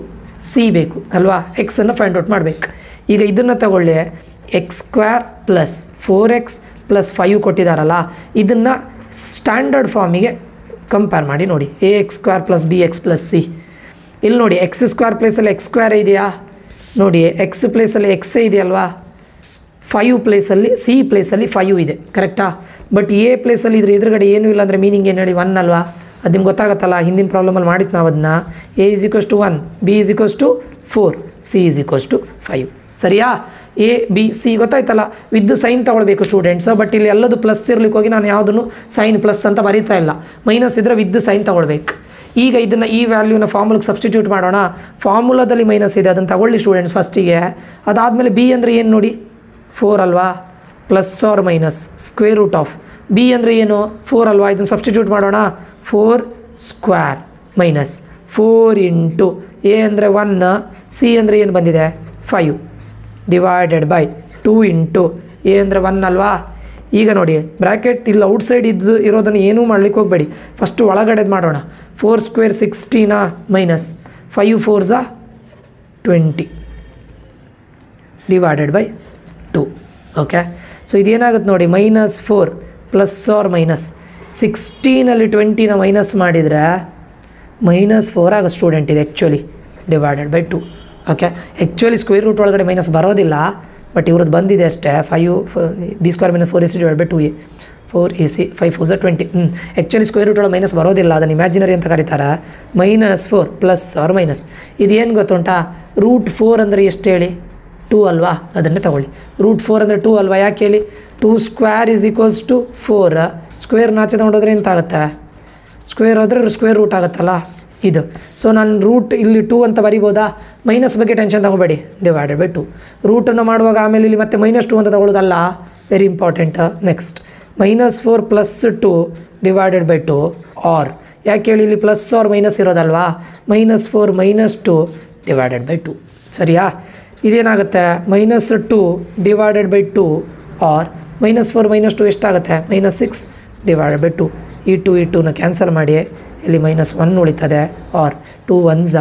c ಬೇಕು ಅಲ್ವಾ. ಎಕ್ಸನ್ನು ಫೈಂಡ್ ಔಟ್ ಮಾಡಬೇಕು. ಈಗ ಇದನ್ನು ತಗೊಳ್ಳಿ, x² + 4x + 5 ಕೊಟ್ಟಿದ್ದಾರಲ್ಲ, ಇದನ್ನು ಸ್ಟ್ಯಾಂಡರ್ಡ್ ಫಾರ್ಮಿಗೆ ಕಂಪೇರ್ ಮಾಡಿ ನೋಡಿ. ax² + bx + c. ಇಲ್ಲಿ ನೋಡಿ x² ಪ್ಲೇಸಲ್ಲಿ x² ಇದೆಯಾ ನೋಡಿ, x ಪ್ಲೇಸಲ್ಲಿ x ಇದೆಯಲ್ವಾ, 5 ಪ್ಲೇಸಲ್ಲಿ c ಪ್ಲೇಸಲ್ಲಿ 5 ಇದೆ, ಕರೆಕ್ಟಾ. ಬಟ್ a ಪ್ಲೇಸಲ್ಲಿ ಇದ್ರ ಎದುರುಗಡೆ ಏನೂ ಇಲ್ಲ ಅಂದರೆ ಮೀನಿಂಗ್ ಏನು ಹೇಳಿ, 1 ಅಲ್ವಾ. ಅದು ನಿಮ್ಗೆ ಗೊತ್ತಾಗತ್ತಲ್ಲ, ಹಿಂದಿನ ಪ್ರಾಬ್ಲಮಲ್ಲಿ ಮಾಡಿತ್ತು ನಾವು ಅದನ್ನ. a = 1, b = 4, c = 5. ಸರಿಯಾ. a b c ಗೊತ್ತಾಯ್ತಲ್ಲ. ವಿತ್ ಸೈನ್ ತೊಗೊಳ್ಬೇಕು ಸ್ಟೂಡೆಂಟ್ಸ್. ಬಟ್ ಇಲ್ಲಿ ಎಲ್ಲದು ಪ್ಲಸ್ ಇರ್ಲಿಕ್ಕೆ ಹೋಗಿ ನಾನು ಯಾವುದನ್ನು ಸೈನ್ ಪ್ಲಸ್ ಅಂತ ಬರೀತಾ ಇಲ್ಲ. ಮೈನಸ್ ಇದ್ದರೆ ವಿತ್ ಸೈನ್ ತೊಗೊಳ್ಬೇಕು. ಈಗ ಇದನ್ನು ಈ ವ್ಯಾಲ್ಯೂನ ಫಾರ್ಮುಲಾಗೆ ಸಬ್ಸ್ಟಿಟ್ಯೂಟ್ ಮಾಡೋಣ. ಫಾರ್ಮುಲಾದಲ್ಲಿ ಮೈನಸ್ ಇದೆ, ಅದನ್ನು ತಗೊಳ್ಳಿ ಸ್ಟೂಡೆಂಟ್ಸ್ ಫಸ್ಟಿಗೆ. ಅದಾದಮೇಲೆ b ಅಂದರೆ ಏನು ನೋಡಿ, 4 ಅಲ್ವಾ, ± (√) b ಅಂದರೆ ಏನು, 4 ಅಲ್ವಾ. ಇದನ್ನು ಸಬ್ಸ್ಟಿಟ್ಯೂಟ್ ಮಾಡೋಣ. 4² - 4 × a ಅಂದರೆ 1, c ಅಂದರೆ ಏನು ಬಂದಿದೆ 5 / 2 × a ಅಂದರೆ 1 ಅಲ್ವಾ. ಈಗ ನೋಡಿ ಬ್ರ್ಯಾಕೆಟ್ ಇಲ್ಲ, ಔಟ್ಸೈಡ್ ಇರೋದನ್ನು ಏನೂ ಮಾಡ್ಲಿಕ್ಕೆ ಹೋಗಬೇಡಿ. ಫಸ್ಟು ಒಳಗಡೆದು ಮಾಡೋಣ. 4² 16 - 5 4s 20 / 2. ಓಕೆ, ಸೊ ಇದೇನಾಗುತ್ತೆ ನೋಡಿ, -4 ± 16ಅಲ್ಲಿ 20ನ ಮೈನಸ್ ಮಾಡಿದರೆ -4 ಆಗುತ್ತೆ ಸ್ಟೂಡೆಂಟ್. ಇದು actually / 2. Okay, actually square root ಒಳಗಡೆ ಮೈನಸ್ ಬರೋದಿಲ್ಲ, ಬಟ್ ಇವ್ರದ್ದು ಬಂದಿದೆ ಅಷ್ಟೇ. 5 b² - 4ac / 2a 4ac 5 4s 20. Actually square root ಒಳಗೆ ಮೈನಸ್ ಬರೋದಿಲ್ಲ, ಅದನ್ನು ಇಮ್ಯಾಜಿನರಿ ಅಂತ ಕರೀತಾರೆ. -4 ± ಇದೇನು ಗೊತ್ತುಂಟಾ, √4 ಅಂದರೆ ಎಷ್ಟು ಹೇಳಿ, 2 ಅಲ್ವಾ. ಅದನ್ನೇ ತಗೊಳ್ಳಿ. √4 ಅಂದರೆ 2 ಅಲ್ವಾ. ಯಾಕೆ ಹೇಳಿ, 2² = 4. ಸ್ಕ್ವೇರ್ ಆಚೆ ತಗೊಂಡೋದ್ರೆ ಎಂತಾಗುತ್ತೆ, ಸ್ಕ್ವೇರ್ ಹೋದರೆ ಸ್ಕ್ವೇರ್ ರೂಟ್ ಆಗುತ್ತಲ್ಲ ಇದು. ಸೊ ನಾನು ರೂಟ್ ಇಲ್ಲಿ 2 ಅಂತ ಬರಿಬೋದಾ. ಮೈನಸ್ ಬಗ್ಗೆ ಟೆನ್ಷನ್ ತಗೋಬೇಡಿ, / 2. ರೂಟನ್ನು ಮಾಡುವಾಗ ಆಮೇಲೆ ಇಲ್ಲಿ ಮತ್ತೆ -2 ಅಂತ ತಗೊಳ್ಳೋದಲ್ಲ, ವೆರಿ ಇಂಪಾರ್ಟೆಂಟ್. Next -4 + 2 / 2 or. ಯಾಕೆ ಹೇಳಿ, ಇಲ್ಲಿ ಪ್ಲಸ್ ಆರ್ ಮೈನಸ್ ಇರೋದಲ್ವಾ. -4 - 2 / 2. ಸರಿಯಾ. ಇದೇನಾಗುತ್ತೆ, -2 / 2 ಆರ್ -4 - 2 ಎಷ್ಟಾಗುತ್ತೆ, -6 / 2. ಈ 2ನ ಕ್ಯಾನ್ಸಲ್ ಮಾಡಿ, ಇಲ್ಲಿ -1 ಉಳಿತದೆ. ಆರ್ 2 1s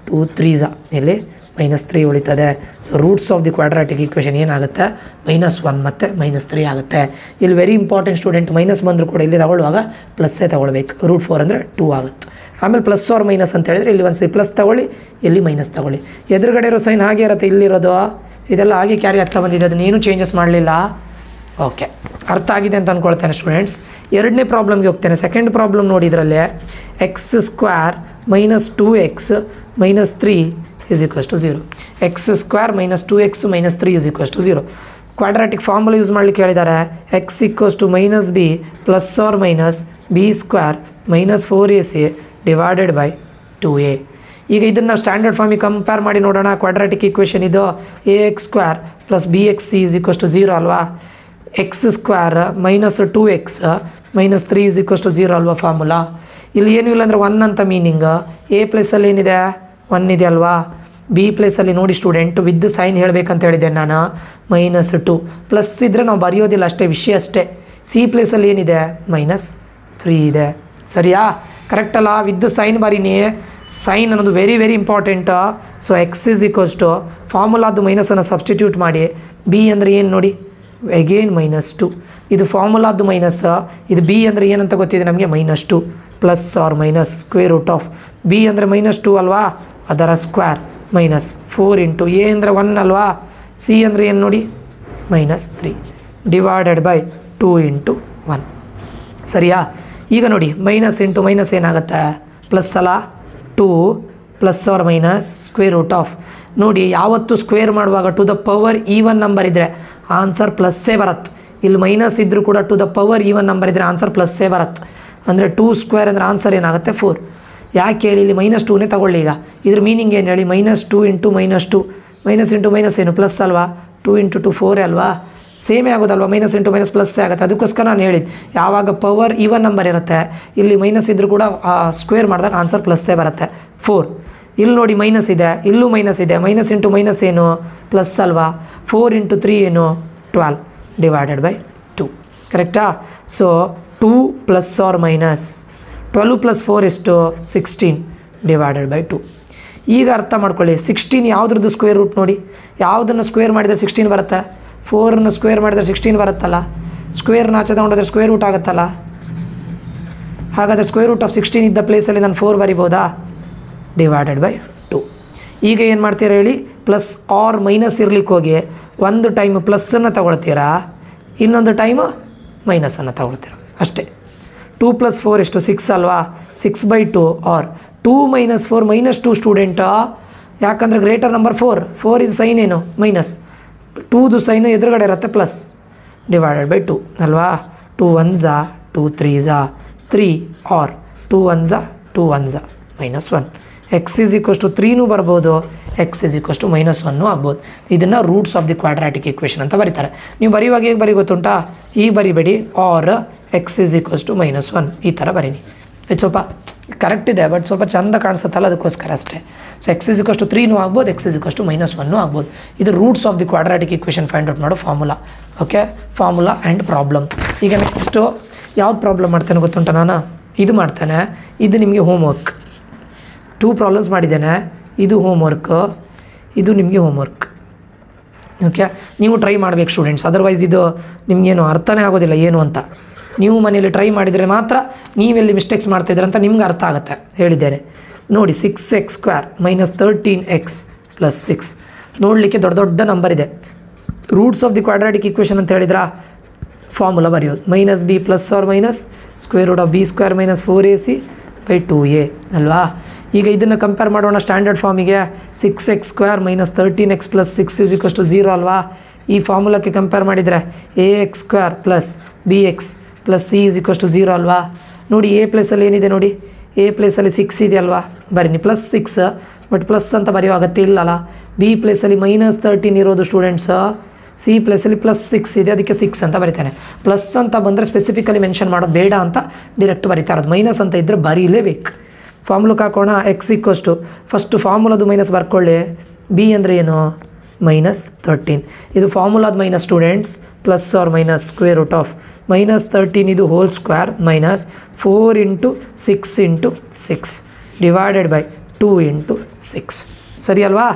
2 3s, ಇಲ್ಲಿ -3 ಉಳಿತದೆ. So roots of the quadratic equation ಏನಾಗುತ್ತೆ, -1 ಮತ್ತು -3 ಆಗುತ್ತೆ. ಇಲ್ಲಿ ವೆರಿ ಇಂಪಾರ್ಟೆಂಟ್ ಸ್ಟೂಡೆಂಟ್, ಮೈನಸ್ ಬಂದರೂ ಕೂಡ ಇಲ್ಲಿ ತಗೊಳ್ಳುವಾಗ ಪ್ಲಸ್ಸೇ ತಗೊಳ್ಬೇಕು. √4 ಅಂದರೆ 2 ಆಗುತ್ತೆ. ಆಮೇಲೆ ಪ್ಲಸ್ ಆರ್ ಮೈನಸ್ ಅಂತ ಹೇಳಿದ್ರೆ ಇಲ್ಲಿ ಒಂದು ಪ್ಲಸ್ ತಗೊಳ್ಳಿ, ಇಲ್ಲಿ ಮೈನಸ್ ತಗೊಳ್ಳಿ. ಎದುರುಗಡೆ ಇರೋ ಸೈನ್ ಹಾಗೆ ಇರುತ್ತೆ, ಇಲ್ಲಿರೋದು ಇದೆಲ್ಲ ಹಾಗೆ ಕ್ಯಾರಿ ಆಗ್ತಾ ಬಂದಿದೆ, ಅದನ್ನೇನು ಚೇಂಜಸ್ ಮಾಡಲಿಲ್ಲ. ಓಕೆ, ಅರ್ಥ ಆಗಿದೆ ಅಂತ ಅಂದ್ಕೊಳ್ತೇನೆ ಸ್ಟೂಡೆಂಟ್ಸ್. ಎರಡನೇ ಪ್ರಾಬ್ಲಮ್ಗೆ ಹೋಗ್ತೇನೆ. ಸೆಕೆಂಡ್ ಪ್ರಾಬ್ಲಮ್ ನೋಡಿ, ಇದರಲ್ಲಿ x² - 2x - 3 = 0. x² - 2x - 3 = 0. Quadratic formula use ಮಾಡಲಿಕ್ಕೆ ಹೇಳಿದ್ದಾರೆ. x = -b ± b² - 4ac / 2a. ಈಗ ಇದನ್ನು ಸ್ಟ್ಯಾಂಡರ್ಡ್ ಫಾರ್ಮಿಗೆ ಕಂಪೇರ್ ಮಾಡಿ ನೋಡೋಣ. ಕ್ವಾಡ್ರಾಟಿಕ್ ಇಕ್ವೇಷನ್ ಇದು, ax² + bxc = 0 ಅಲ್ವಾ. x² - 2x - 3 = 0 ಅಲ್ವಾ ಫಾರ್ಮುಲಾ. ಇಲ್ಲಿ ಏನೂ ಇಲ್ಲ ಅಂದರೆ 1 ಅಂತ ಮೀನಿಂಗ್. a ಪ್ಲೇಸಲ್ಲಿ ಏನಿದೆ, 1 ಇದೆ ಅಲ್ವಾ. ಬಿ ಪ್ಲೇಸಲ್ಲಿ ನೋಡಿ ಸ್ಟೂಡೆಂಟ್, ವಿತ್ ಸೈನ್ ಹೇಳಬೇಕಂತ ಹೇಳಿದ್ದೆ ನಾನು, -2. ಪ್ಲಸ್ ಇದ್ದರೆ ನಾವು ಬರೆಯೋದಿಲ್ಲ ಅಷ್ಟೇ, ವಿಷಯ ಅಷ್ಟೇ. ಸಿ ಪ್ಲೇಸಲ್ಲಿ ಏನಿದೆ, -3 ಇದೆ. ಸರಿಯಾ, ಕರೆಕ್ಟ್ ಅಲ್ಲ. ವಿತ್ ಸೈನ್ ಬರೀನಿ, ಸೈನ್ ಅನ್ನೋದು very very important. So x is equals to ಫಾರ್ಮುಲಾದು ಮೈನಸನ್ನು ಸಬ್ಸ್ಟಿಟ್ಯೂಟ್ ಮಾಡಿ. ಬಿ ಅಂದರೆ ಏನು ನೋಡಿ, ಅಗೇನ್ -2. ಇದು ಫಾರ್ಮುಲಾದು ಮೈನಸ್, ಇದು ಬಿ ಅಂದರೆ ಏನಂತ ಗೊತ್ತಿದೆ ನಮಗೆ, -2 plus or minus square root of B ಅಂದರೆ -2 ಅಲ್ವಾ, ಅದರ ಸ್ಕ್ವೇರ್ -4 ಇಂಟು ಎ ಅಂದರೆ 1 ಅಲ್ವಾ, ಸಿ ಅಂದರೆ ಏನು ನೋಡಿ -3 ಡಿವೈಡೆಡ್ ಬೈ 2 ಇಂಟು 1. ಸರಿಯಾ? ಈಗ ನೋಡಿ ಮೈನಸ್ ಇಂಟು ಮೈನಸ್ ಏನಾಗುತ್ತೆ, ಪ್ಲಸ್ ಅಲ್ಲ, 2 plus or minus square root of. ನೋಡಿ ಯಾವತ್ತು ಸ್ಕ್ವೇರ್ ಮಾಡುವಾಗ to the power even number ಇದ್ದರೆ ಆನ್ಸರ್ ಪ್ಲಸ್ಸೇ ಬರುತ್ತೆ. ಇಲ್ಲಿ ಮೈನಸ್ ಇದ್ದರೂ ಕೂಡ to the power even number ಇದ್ದರೆ ಆನ್ಸರ್ ಪ್ಲಸ್ಸೇ ಬರುತ್ತೆ. ಅಂದರೆ 2 ಸ್ಕ್ವೇರ್ ಅಂದರೆ ಆನ್ಸರ್ ಏನಾಗುತ್ತೆ 4. ಯಾಕೆ ಹೇಳಿ, ಇಲ್ಲಿ -2ನೇ ತಗೊಳ್ಳಿ. ಈಗ ಇದ್ರ ಮೀನಿಂಗ್ ಏನು ಹೇಳಿ, -2 ಇಂಟು -2 ಮೈನಸ್ ಇಂಟು ಮೈನಸ್ ಏನು ಪ್ಲಸ್ ಅಲ್ವಾ, 2 ಇಂಟು 2 4 ಅಲ್ವಾ, ಸೇಮೇ ಆಗೋದಲ್ವಾ, ಮೈನಸ್ ಇಂಟು ಮೈನಸ್ ಪ್ಲಸ್ಸೇ ಆಗುತ್ತೆ. ಅದಕ್ಕೋಸ್ಕರ ನಾನು ಹೇಳಿದ್ದು ಯಾವಾಗ ಪವರ್ ಈವನ್ ನಂಬರ್ ಇರುತ್ತೆ ಇಲ್ಲಿ ಮೈನಸ್ ಇದ್ದರೂ ಕೂಡ ಸ್ಕ್ವೇರ್ ಮಾಡಿದಾಗ ಆನ್ಸರ್ ಪ್ಲಸ್ಸೇ ಬರುತ್ತೆ 4. ಇಲ್ಲಿ ನೋಡಿ ಮೈನಸ್ ಇದೆ, ಇಲ್ಲೂ ಮೈನಸ್ ಇದೆ, ಮೈನಸ್ ಇಂಟು ಮೈನಸ್ ಏನು ಪ್ಲಸ್ ಅಲ್ವಾ, 4 ಇಂಟು 3 ಏನು 12 ಡಿವೈಡೆಡ್ ಬೈ 2. ಕರೆಕ್ಟಾ? So 2 plus or minus 12 plus 4 ಎಷ್ಟು 16 ಡಿವೈಡೆಡ್ ಬೈ 2. ಈಗ ಅರ್ಥ ಮಾಡ್ಕೊಳ್ಳಿ, 16 ಯಾವುದ್ರದ್ದು ಸ್ಕ್ವೇರ್ ರೂಟ್ ನೋಡಿ, ಯಾವುದನ್ನು ಸ್ಕ್ವೇರ್ ಮಾಡಿದರೆ 16 ಬರುತ್ತೆ, 4ಅನ್ನು ಸ್ಕ್ವೇರ್ ಮಾಡಿದರೆ 16 ಬರುತ್ತಲ್ಲ, ಸ್ಕ್ವೇರ್ನ ಆಚೆ ತಗೊಂಡಿದ್ರೆ ಸ್ಕ್ವೇರ್ ರೂಟ್ ಆಗುತ್ತಲ್ಲ. ಹಾಗಾದರೆ ಸ್ಕ್ವೇರ್ ರೂಟ್ ಆಫ್ 16 ಇದ್ದ ಪ್ಲೇಸಲ್ಲಿ ನಾನು 4 ಬರಿಬೋದಾ, ಡಿವೈಡೆಡ್ ಬೈ 2. ಈಗ ಏನು ಮಾಡ್ತೀರಾ ಹೇಳಿ, ಪ್ಲಸ್ ಆರ್ ಮೈನಸ್ ಇರ್ಲಿಕ್ಕೆ ಹೋಗಿ ಒಂದು ಟೈಮ್ ಪ್ಲಸ್ಸನ್ನು ತಗೊಳ್ತೀರಾ, ಇನ್ನೊಂದು ಟೈಮು ಮೈನಸನ್ನು ತಗೊಳ್ತೀರಾ ಅಷ್ಟೇ. 2 ಪ್ಲಸ್ 4 ಎಷ್ಟು 6 ಅಲ್ವಾ, 6/2 ಆರ್ 2 ಮೈನಸ್ 4 -2 ಸ್ಟೂಡೆಂಟ್. ಯಾಕಂದರೆ ಗ್ರೇಟರ್ ನಂಬರ್ 4 ಇದು ಸೈನ್ ಏನು ಮೈನಸ್, 2ದು ಸೈನು ಎದುರುಗಡೆ ಇರುತ್ತೆ ಪ್ಲಸ್ ಡಿವೈಡೆಡ್ ಬೈ 2 ಅಲ್ವಾ. 2 1s 2 3s 3 or 2 1s 2 1s -1. X is equals to 3ನೂ ಬರ್ಬೋದು, ಎಕ್ಸ್ ಇಸ್ ಈಕ್ವಸ್ ಟು -1 ಆಗ್ಬೋದು. ಇದನ್ನು roots of the quadratic equation ಅಂತ ಬರೀತಾರೆ. ನೀವು ಬರೆಯುವಾಗ ಹೇಗೆ ಬರೀ ಗೊತ್ತುಂಟಾ, ಈಗ ಬರಿಬೇಡಿ, or x is equals to -1 ಈ ಥರ ಬರೀನಿ. ಇದು ಸ್ವಲ್ಪ ಕರೆಕ್ಟ್ ಇದೆ, ಬಟ್ ಸ್ವಲ್ಪ ಚೆಂದ ಕಾಣಿಸುತ್ತಲ್ಲ ಅದಕ್ಕೋಸ್ಕರ ಅಷ್ಟೇ. So x is equals to 3ನೂ ಆಗ್ಬೋದು, ಎಕ್ಸ್ ಇಸ್ ಈಕ್ವಸ್ ಟು -1 ಆಗ್ಬೋದು. ಇದು roots of the quadratic equation find out ಮಾಡೋ formula. Okay, formula and problem. ಈಗ ನೆಕ್ಸ್ಟು ಯಾವ್ದು ಪ್ರಾಬ್ಲಮ್ ಮಾಡ್ತೇನೆ ಗೊತ್ತುಂಟ, ನಾನು ಇದು ಮಾಡ್ತೇನೆ. ಇದು ನಿಮಗೆ ಹೋಮ್ವರ್ಕ್, 2 ಪ್ರಾಬ್ಲಮ್ಸ್ ಮಾಡಿದ್ದೇನೆ. ಇದು ಹೋಮ್ವರ್ಕು, ಇದು ನಿಮಗೆ ಹೋಮ್ವರ್ಕ್. ಓಕೆ, ನೀವು ಟ್ರೈ ಮಾಡಬೇಕು ಸ್ಟೂಡೆಂಟ್ಸ್, ಅದರ್ವೈಸ್ ಇದು ನಿಮಗೇನು ಅರ್ಥನೇ ಆಗೋದಿಲ್ಲ ಏನು ಅಂತ. ನೀವು ಮನೆಯಲ್ಲಿ ಟ್ರೈ ಮಾಡಿದರೆ ಮಾತ್ರ ನೀವೆಲ್ಲಿ ಮಿಸ್ಟೇಕ್ಸ್ ಮಾಡ್ತಾಯಿದ್ರೆ ಅಂತ ನಿಮ್ಗೆ ಅರ್ಥ ಆಗುತ್ತೆ. ಹೇಳಿದ್ದೇನೆ ನೋಡಿ, 6x² -13x + 6 ನೋಡಲಿಕ್ಕೆ ದೊಡ್ಡ ದೊಡ್ಡ ನಂಬರ್ ಇದೆ. Roots of the quadratic equation ಅಂತ ಹೇಳಿದ್ರೆ ಫಾರ್ಮುಲಾ ಬರೆಯೋದು -b plus or minus square root of b² - 4ac/ 2a ಅಲ್ವಾ. ಈಗ ಇದನ್ನು ಕಂಪೇರ್ ಮಾಡೋಣ ಸ್ಟ್ಯಾಂಡರ್ಡ್ ಫಾರ್ಮಿಗೆ. 6x² - 13x + 6 = 0 ಅಲ್ವಾ. ಈ ಫಾರ್ಮುಲಾಕ್ಕೆ ಕಂಪೇರ್ ಮಾಡಿದರೆ ax² + bx + c = 0 ಅಲ್ವಾ. ನೋಡಿ ಎ ಪ್ಲೇಸಲ್ಲಿ ಏನಿದೆ ನೋಡಿ, ಎ ಪ್ಲೇಸಲ್ಲಿ 6 ಇದೆ ಅಲ್ವಾ, ಬರೀನಿ +6, ಬಟ್ ಪ್ಲಸ್ ಅಂತ ಬರೆಯೋ ಅಗತ್ಯ ಇಲ್ಲಲ್ಲ. ಬಿ ಪ್ಲೇಸಲ್ಲಿ -13 ಇರೋದು ಸ್ಟೂಡೆಂಟ್ಸ್, ಸಿ ಪ್ಲೇಸಲ್ಲಿ +6 ಇದೆ, ಅದಕ್ಕೆ 6 ಅಂತ ಬರೀತಾನೆ. ಪ್ಲಸ್ ಅಂತ ಬಂದರೆ ಸ್ಪೆಸಿಫಿಕಲಿ ಮೆನ್ಷನ್ ಮಾಡೋದು ಬೇಡ ಅಂತ ಡೈರೆಕ್ಟ್ ಬರೀತಾ ಇರೋದು. ಮೈನಸ್ ಅಂತ ಇದ್ದರೆ ಬರೀಲೇಬೇಕು. ಫಾರ್ಮುಲಕ್ಕೆ ಹಾಕೋಣ, ಎಕ್ಸ್ ಇಕ್ವಸ್ಟು ಫಸ್ಟು ಫಾರ್ಮುಲಾದು ಮೈನಸ್ ಬರ್ಕೊಳ್ಳಿ. ಬಿ ಅಂದರೆ ಏನು -13. ಇದು ಫಾರ್ಮುಲಾದ minus students, plus or minus square root of -13 ಇದು whole square minus 4 × 6 × 6 divided by 2 × 6 ಸರಿ ಅಲ್ವಾ.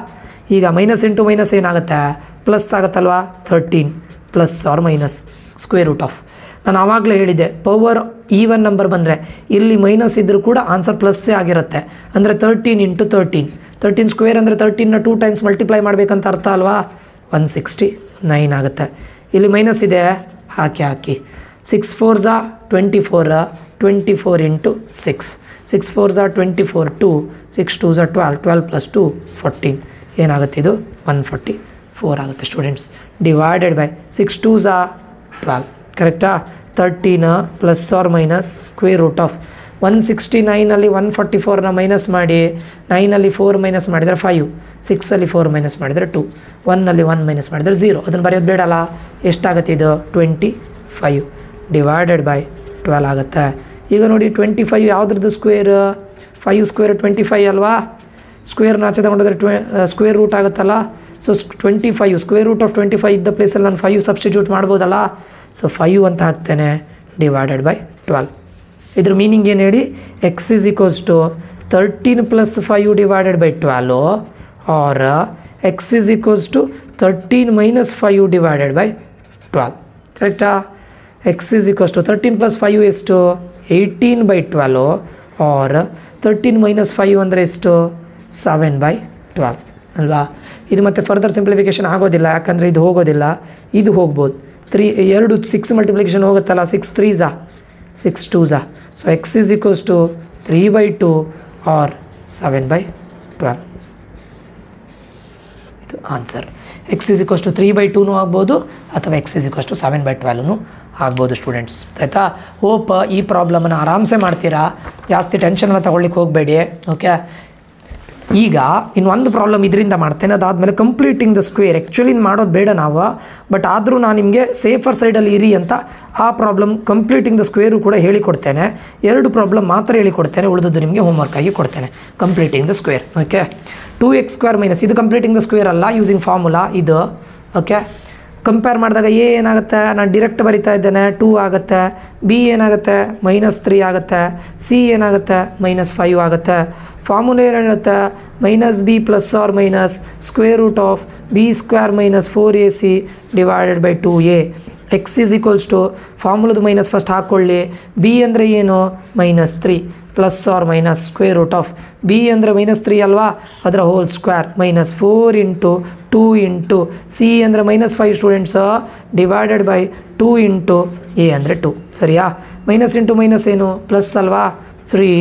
ಈಗ ಮೈನಸ್ ಇಂಟು ಮೈನಸ್ ಏನಾಗುತ್ತೆ ಪ್ಲಸ್ ಆಗುತ್ತಲ್ವಾ, 13 plus or minus square root of. ನಾನು ಆವಾಗಲೇ ಹೇಳಿದ್ದೆ, ಪವರ್ ಈವನ್ ನಂಬರ್ ಬಂದರೆ ಇಲ್ಲಿ ಮೈನಸ್ ಇದ್ದರೂ ಕೂಡ ಆನ್ಸರ್ ಪ್ಲಸ್ಸೇ ಆಗಿರುತ್ತೆ. ಅಂದರೆ 13 × 13 ಸ್ಕ್ವೇರ್ ಅಂದರೆ 13ನ 2 ಟೈಮ್ಸ್ ಮಲ್ಟಿಪ್ಲೈ ಮಾಡಬೇಕಂತ ಅರ್ಥ ಅಲ್ವಾ. 169 ಆಗುತ್ತೆ. ಇಲ್ಲಿ ಮೈನಸ್ ಇದೆ, ಹಾಕಿ 6 4s 24, 24 × 6, 6 4s 24, 2, 6 2s 12, 12 + 2 14 ಏನಾಗುತ್ತೆ, ಇದು 144 ಆಗುತ್ತೆ ಸ್ಟೂಡೆಂಟ್ಸ್. ಡಿವೈಡೆಡ್ ಬೈ 6 2s 12 ಕರೆಕ್ಟಾ. 13 plus or minus square root of 169ಅಲ್ಲಿ 144ನ ಮೈನಸ್ ಮಾಡಿ, 9ಅಲ್ಲಿ 4 ಮೈನಸ್ ಮಾಡಿದರೆ 5, 6ಅಲ್ಲಿ 4 ಮೈನಸ್ ಮಾಡಿದರೆ 2, 1ಅಲ್ಲಿ 1 ಮೈನಸ್ ಮಾಡಿದರೆ 0. ಅದನ್ನು ಬರೆಯೋದು ಬೇಡಲ್ಲ. ಎಷ್ಟಾಗುತ್ತೆ ಇದು 25 ಡಿವೈಡೆಡ್ ಬೈ 12 ಆಗುತ್ತೆ. ಈಗ ನೋಡಿ 25 ಯಾವುದ್ರದ್ದು ಸ್ಕ್ವೇರ್, 5 ಸ್ಕ್ವೇರ್ 25 ಅಲ್ವಾ. ಸ್ಕ್ವೇರ್ನ ಆಚೆ ತಗೊಂಡಿದ್ರೆ ಸ್ಕ್ವೇರ್ ರೂಟ್ ಆಗುತ್ತಲ್ಲ. ಸೊ 25 ಸ್ಕ್ವೇರ್ ರೂಟ್ ಆಫ್ 25 ಇದ್ದ ಪ್ಲೇಸಲ್ಲಿ ನಾನು 5 ಸಬ್ಸ್ಟಿಟ್ಯೂಟ್ ಮಾಡ್ಬೋದಲ್ಲ. ಸೊ 5 ಅಂತ ಹಾಕ್ತೇನೆ ಡಿವೈಡೆಡ್ ಬೈ 12. ಇದ್ರ ಮೀನಿಂಗ್ ಏನು ಹೇಳಿ, x is equals to 13 + 5 divided by 12 or x is equals to 13 - 5 divided by 12. ಕರೆಕ್ಟಾ? x is equals to 13 + 5 ಎಷ್ಟು 18 ಬೈ 12 ಆರ್ 13 - 5 ಅಂದರೆ ಎಷ್ಟು 7 ಬೈ 12 ಅಲ್ವಾ? ಇದು ಮತ್ತೆ ಫರ್ದರ್ ಸಿಂಪ್ಲಿಫಿಕೇಷನ್ ಆಗೋದಿಲ್ಲ, ಯಾಕಂದರೆ ಇದು ಹೋಗೋದಿಲ್ಲ, ಇದು ಹೋಗ್ಬೋದು. 6 ಮಲ್ಟಿಪ್ಲಿಕೇಶನ್ ಹೋಗುತ್ತಲ್ಲ, 6 3s 6 2s. So x is equals to 3 by 2 or 7 by 12. ಇದು answer. x is equals to 3 by 2 ಆಗ್ಬೋದು ಅಥವಾ x is equals to 7 by 12 ಆಗ್ಬೋದು ಸ್ಟೂಡೆಂಟ್ಸ್. ಆಯಿತಾ? ಹೋಪ್ ಈ ಪ್ರಾಬ್ಲಮನ್ನು ಆರಾಮ್ಸೆ ಮಾಡ್ತೀರಾ, ಜಾಸ್ತಿ ಟೆನ್ಷನ್ ಎಲ್ಲ ತೊಗೊಳ್ಳಿಕ್ಕೆ ಹೋಗಬೇಡಿ. ಓಕೆ, ಈಗ ಇನ್ನೊಂದು ಪ್ರಾಬ್ಲಮ್ ಇದರಿಂದ ಮಾಡ್ತೇನೆ, ಅದಾದಮೇಲೆ ಕಂಪ್ಲೀಟಿಂಗ್ ದ ಸ್ಕ್ವೇರ್. ಆ್ಯಕ್ಚುಲಿ ಮಾಡೋದು ಬೇಡ ನಾವು, ಬಟ್ ಆದರೂ ನಾನು ನಿಮಗೆ ಸೇಫರ್ ಸೈಡಲ್ಲಿ ಇರಿ ಅಂತ ಆ ಪ್ರಾಬ್ಲಮ್ ಕಂಪ್ಲೀಟಿಂಗ್ ದ ಸ್ಕ್ವೇರು ಕೂಡ ಹೇಳಿಕೊಡ್ತೇನೆ. 2 ಪ್ರಾಬ್ಲಮ್ ಮಾತ್ರ ಹೇಳಿಕೊಡ್ತೇನೆ, ಉಳಿದದ್ದು ನಿಮಗೆ ಹೋಮ್ವರ್ಕಾಗಿ ಕೊಡ್ತೇನೆ. Completing the square. Okay, 2x² - ಇದು ಕಂಪ್ಲೀಟಿಂಗ್ ದ ಸ್ಕ್ವೇರ್ ಅಲ್ಲ, ಯೂಸಿಂಗ್ ಫಾರ್ಮುಲಾ ಇದು. ಓಕೆ, ಕಂಪೇರ್ ಮಾಡಿದಾಗ ಎ ಏನಾಗುತ್ತೆ, ನಾನು ಡಿರೆಕ್ಟ್ ಬರಿತಾ ಇದ್ದೇನೆ, 2 ಆಗುತ್ತೆ. ಬಿ ಏನಾಗುತ್ತೆ, -3 ಆಗುತ್ತೆ. ಸಿ ಏನಾಗುತ್ತೆ, -5 ಆಗುತ್ತೆ. ಫಾರ್ಮುಲಾ ಏನು ಹೇಳುತ್ತೆ, -b ± square root of b² - 4ac divided by 2a. x is equals to ಫಾರ್ಮುಲಾದ ಮೈನಸ್ ಫಸ್ಟ್ ಹಾಕ್ಕೊಳ್ಳಿ. b ಅಂದರೆ ಏನು, -3 ± ಸ್ಕ್ವೇರ್ ರೂಟ್ ಆಫ್ b ಅಂದರೆ -3 ಅಲ್ವಾ, ಅದರ ಹೋಲ್ ಸ್ಕ್ವೇರ್ -4 × 2 × c ಅಂದರೆ -5 ಸ್ಟೂಡೆಂಟ್ಸ್ ಡಿವೈಡೆಡ್ ಬೈ 2 × a ಅಂದರೆ 2. ಸರಿಯಾ? ಮೈನಸ್ ಇಂಟು ಮೈನಸ್ ಏನು, ಪ್ಲಸ್ ಅಲ್ವಾ, 3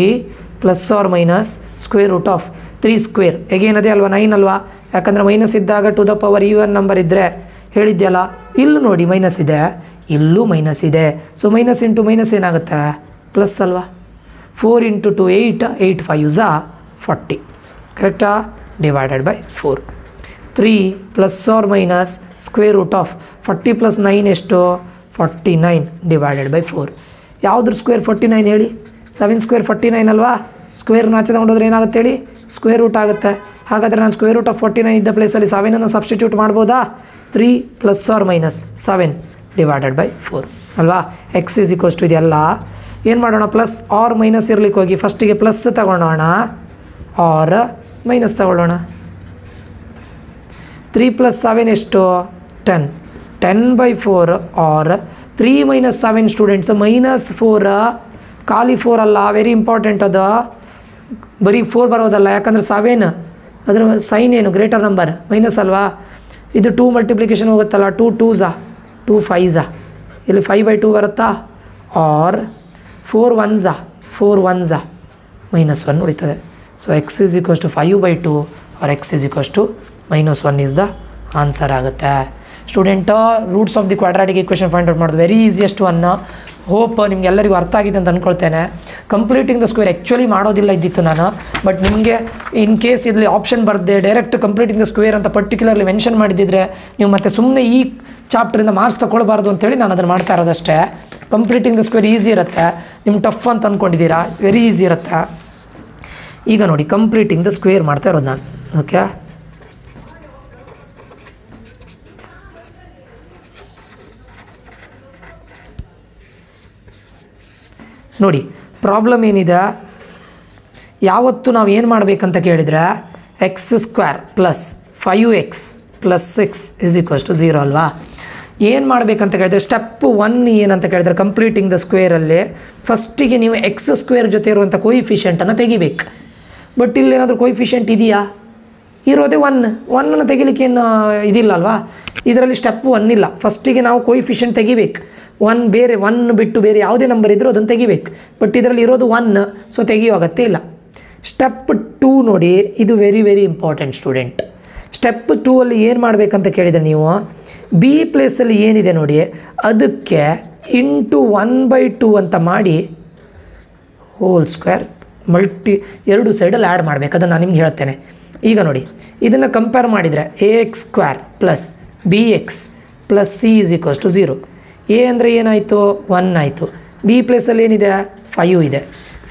± ಸ್ಕ್ವೇರ್ ರೂಟ್ ಆಫ್ 3 ಸ್ಕ್ವೇರ್ ಹೇಗೇನು ಅದೇ ಅಲ್ವಾ, 9 ಅಲ್ವಾ, ಯಾಕಂದರೆ ಮೈನಸ್ ಇದ್ದಾಗ to the power even number ಇದ್ದರೆ ಹೇಳಿದ್ಯಲ್ಲ. ಇಲ್ಲೂ ನೋಡಿ ಮೈನಸ್ ಇದೆ, ಇಲ್ಲೂ ಮೈನಸ್ ಇದೆ. ಸೊ ಮೈನಸ್ ಇಂಟು ಮೈನಸ್ ಏನಾಗುತ್ತೆ, ಪ್ಲಸ್ ಅಲ್ವಾ. 4 × 2 8, 8 5s 40. ಕರೆಕ್ಟಾ? Divided by 4. 3 ± square root of 40 + 9 ಎಷ್ಟು, 49 ಡಿವೈಡೆಡ್ ಬೈ 4. ಯಾವುದ್ರ ಸ್ಕ್ವೇರ್ 49 ಹೇಳಿ, 7 ಸ್ಕ್ವೇರ್ 49 ಅಲ್ವಾ. ಸ್ಕ್ವೇರ್ನ ಆಚೆ ತಗೊಂಡೋದ್ರೆ ಏನಾಗುತ್ತೆ ಹೇಳಿ, ಸ್ಕ್ವೇರ್ ರೂಟ್ ಆಗುತ್ತೆ. ಹಾಗಾದರೆ ನಾನು ಸ್ಕ್ವೇರ್ ರೂಟ್ ಆಫ್ 49 ಇದ್ದ ಪ್ಲೇಸಲ್ಲಿ 7 ಸಬ್ಸ್ಟಿಟ್ಯೂಟ್ ಮಾಡ್ಬೋದಾ? 3 ± 7 ಡಿವೈಡೆಡ್ ಬೈ 4 ಅಲ್ವಾ. x is equals to ಇದೆಲ್ಲ ಏನು ಮಾಡೋಣ, ಪ್ಲಸ್ ಆರ್ ಮೈನಸ್ ಇರ್ಲಿಕ್ಕೆ ಹೋಗಿ ಫಸ್ಟಿಗೆ ಪ್ಲಸ್ ತಗೊಳ್ಳೋಣ, ಆರ್ ಮೈನಸ್ ತಗೊಳ್ಳೋಣ. 3 + 7 ಎಷ್ಟು, 10. 10 ಬೈ 4 ಆರ್ 3 - 7 ಸ್ಟೂಡೆಂಟ್ಸ್ -4, ಖಾಲಿ 4 ಅಲ್ಲ, ವೆರಿ ಇಂಪಾರ್ಟೆಂಟ್ ಅದು. ಬರೀ 4 ಬರೋದಲ್ಲ, ಯಾಕಂದರೆ 7 ಅದರ ಸೈನ್ ಏನು, ಗ್ರೇಟರ್ ನಂಬರ್, ಮೈನಸ್ ಅಲ್ವಾ. ಇದು 2 ಮಲ್ಟಿಪ್ಲಿಕೇಶನ್ ಹೋಗುತ್ತಲ್ಲ, 2 2s 2 5s, ಇಲ್ಲಿ 5 ಬೈ 2 ಬರುತ್ತಾ, ಆರ್ 4 1s -1 ಉಳಿತದೆ. So x is equals to 5 by 2 or x is equals to -1 is the answer ಆಗುತ್ತೆ. Student, roots of the quadratic equation find out ಮಾಡೋದು very easiest one. Hope ನಿಮಗೆಲ್ಲರಿಗೂ ಅರ್ಥ ಆಗಿದೆ ಅಂತ ಅಂದ್ಕೊಳ್ತೇನೆ. ಕಂಪ್ಲೀಟಿಂಗ್ ದ ಸ್ಕ್ವೇರ್ ಆ್ಯಕ್ಚುಲಿ ಮಾಡೋದಿಲ್ಲ ಇದ್ದಿತ್ತು ನಾನು, ಬಟ್ ನಿಮಗೆ ಇನ್ ಕೇಸ್ ಇದರಲ್ಲಿ ಆಪ್ಷನ್ ಬರದೆ ಡೈರೆಕ್ಟ್ ಕಂಪ್ಲೀಟಿಂಗ್ ದ ಸ್ಕ್ವೇರ್ ಅಂತ ಪರ್ಟಿಕ್ಯುಲರ್ಲಿ ಮೆನ್ಷನ್ ಮಾಡಿದ್ದಿದ್ರೆ ನೀವು ಮತ್ತೆ ಸುಮ್ಮನೆ ಈ ಚಾಪ್ಟ್ರಿಂದ ಮಾರ್ಕ್ಸ್ ತೊಗೊಳ್ಬಾರ್ದು ಅಂತೇಳಿ ನಾನು ಅದನ್ನು ಮಾಡ್ತಾ ಇರೋದಷ್ಟೇ. ಕಂಪ್ಲೀಟಿಂಗ್ ದ ಸ್ಕ್ವೇರ್ ಈಸಿ ಇರುತ್ತೆ, ನಿಮ್ಗೆ ಟಫ್ ಅಂತ ಅಂದ್ಕೊಂಡಿದ್ದೀರಾ, ವೆರಿ ಈಸಿ ಇರುತ್ತೆ. ಈಗ ನೋಡಿ ಕಂಪ್ಲೀಟಿಂಗ್ ದ ಸ್ಕ್ವೇರ್ ಮಾಡ್ತಾ ಇರೋದು ನಾನು. ಓಕೆ, ನೋಡಿ ಪ್ರಾಬ್ಲಮ್ ಏನಿದೆ, ಯಾವತ್ತು ನಾವು ಏನು ಮಾಡಬೇಕಂತ ಕೇಳಿದರೆ x² + 5x + 6 = 0 ಅಲ್ವಾ. ಏನು ಮಾಡಬೇಕಂತ ಕೇಳಿದರೆ ಸ್ಟೆಪ್ 1 ಏನಂತ ಕೇಳಿದರೆ ಕಂಪ್ಲೀಟಿಂಗ್ ದ ಸ್ಕ್ವೇರಲ್ಲಿ ಫಸ್ಟಿಗೆ ನೀವು x² ಜೊತೆ ಇರುವಂಥ ಕೋಯಿಫಿಷಿಯೆಂಟನ್ನು ತೆಗಿಬೇಕು. ಬಟ್ ಇಲ್ಲೇನಾದರೂ ಕೋಯಿಫಿಷಿಯೆಂಟ್ ಇದೆಯಾ, ಇರೋದೇ 1 ತೆಗಿಲಿಕ್ಕೆ ಏನು ಇದಿಲ್ಲ ಅಲ್ವಾ. ಇದರಲ್ಲಿ ಸ್ಟೆಪ್ 1 ಇಲ್ಲ, ಫಸ್ಟಿಗೆ ನಾವು ಕೋಯಿಫಿಷಿಯೆಂಟ್ ತೆಗಿಬೇಕು. 1 ಬೇರೆ 1 ಬಿಟ್ಟು ಬೇರೆ ಯಾವುದೇ ನಂಬರ್ ಇದ್ದರೂ ಅದನ್ನು ತೆಗಿಬೇಕು. ಬಟ್ ಇದರಲ್ಲಿ ಇರೋದು 1, ಸೊ ತೆಗಿಯೋ ಅಗತ್ಯ ಇಲ್ಲ. ಸ್ಟೆಪ್ 2 ನೋಡಿ, ಇದು very very important student. Step 2 ಅಲ್ಲಿ ಏನು ಮಾಡಬೇಕಂತ ಕೇಳಿದರೆ ನೀವು ಬಿ ಪ್ಲೇಸಲ್ಲಿ ಏನಿದೆ ನೋಡಿ ಅದಕ್ಕೆ ಇಂಟು 1/2 ಅಂತ ಮಾಡಿ ಹೋಲ್ ಸ್ಕ್ವೇರ್ ಎರಡು ಸೈಡಲ್ಲಿ ಆ್ಯಡ್ ಮಾಡಬೇಕು. ಅದನ್ನು ನಾನು ನಿಮ್ಗೆ ಹೇಳ್ತೇನೆ. ಈಗ ನೋಡಿ ಇದನ್ನು ಕಂಪೇರ್ ಮಾಡಿದರೆ ax² + bx + c = 0. ಎ ಅಂದರೆ ಏನಾಯಿತು, 1 ಆಯಿತು. ಬಿ ಪ್ಲೇಸಲ್ಲಿ ಏನಿದೆ, 5 ಇದೆ.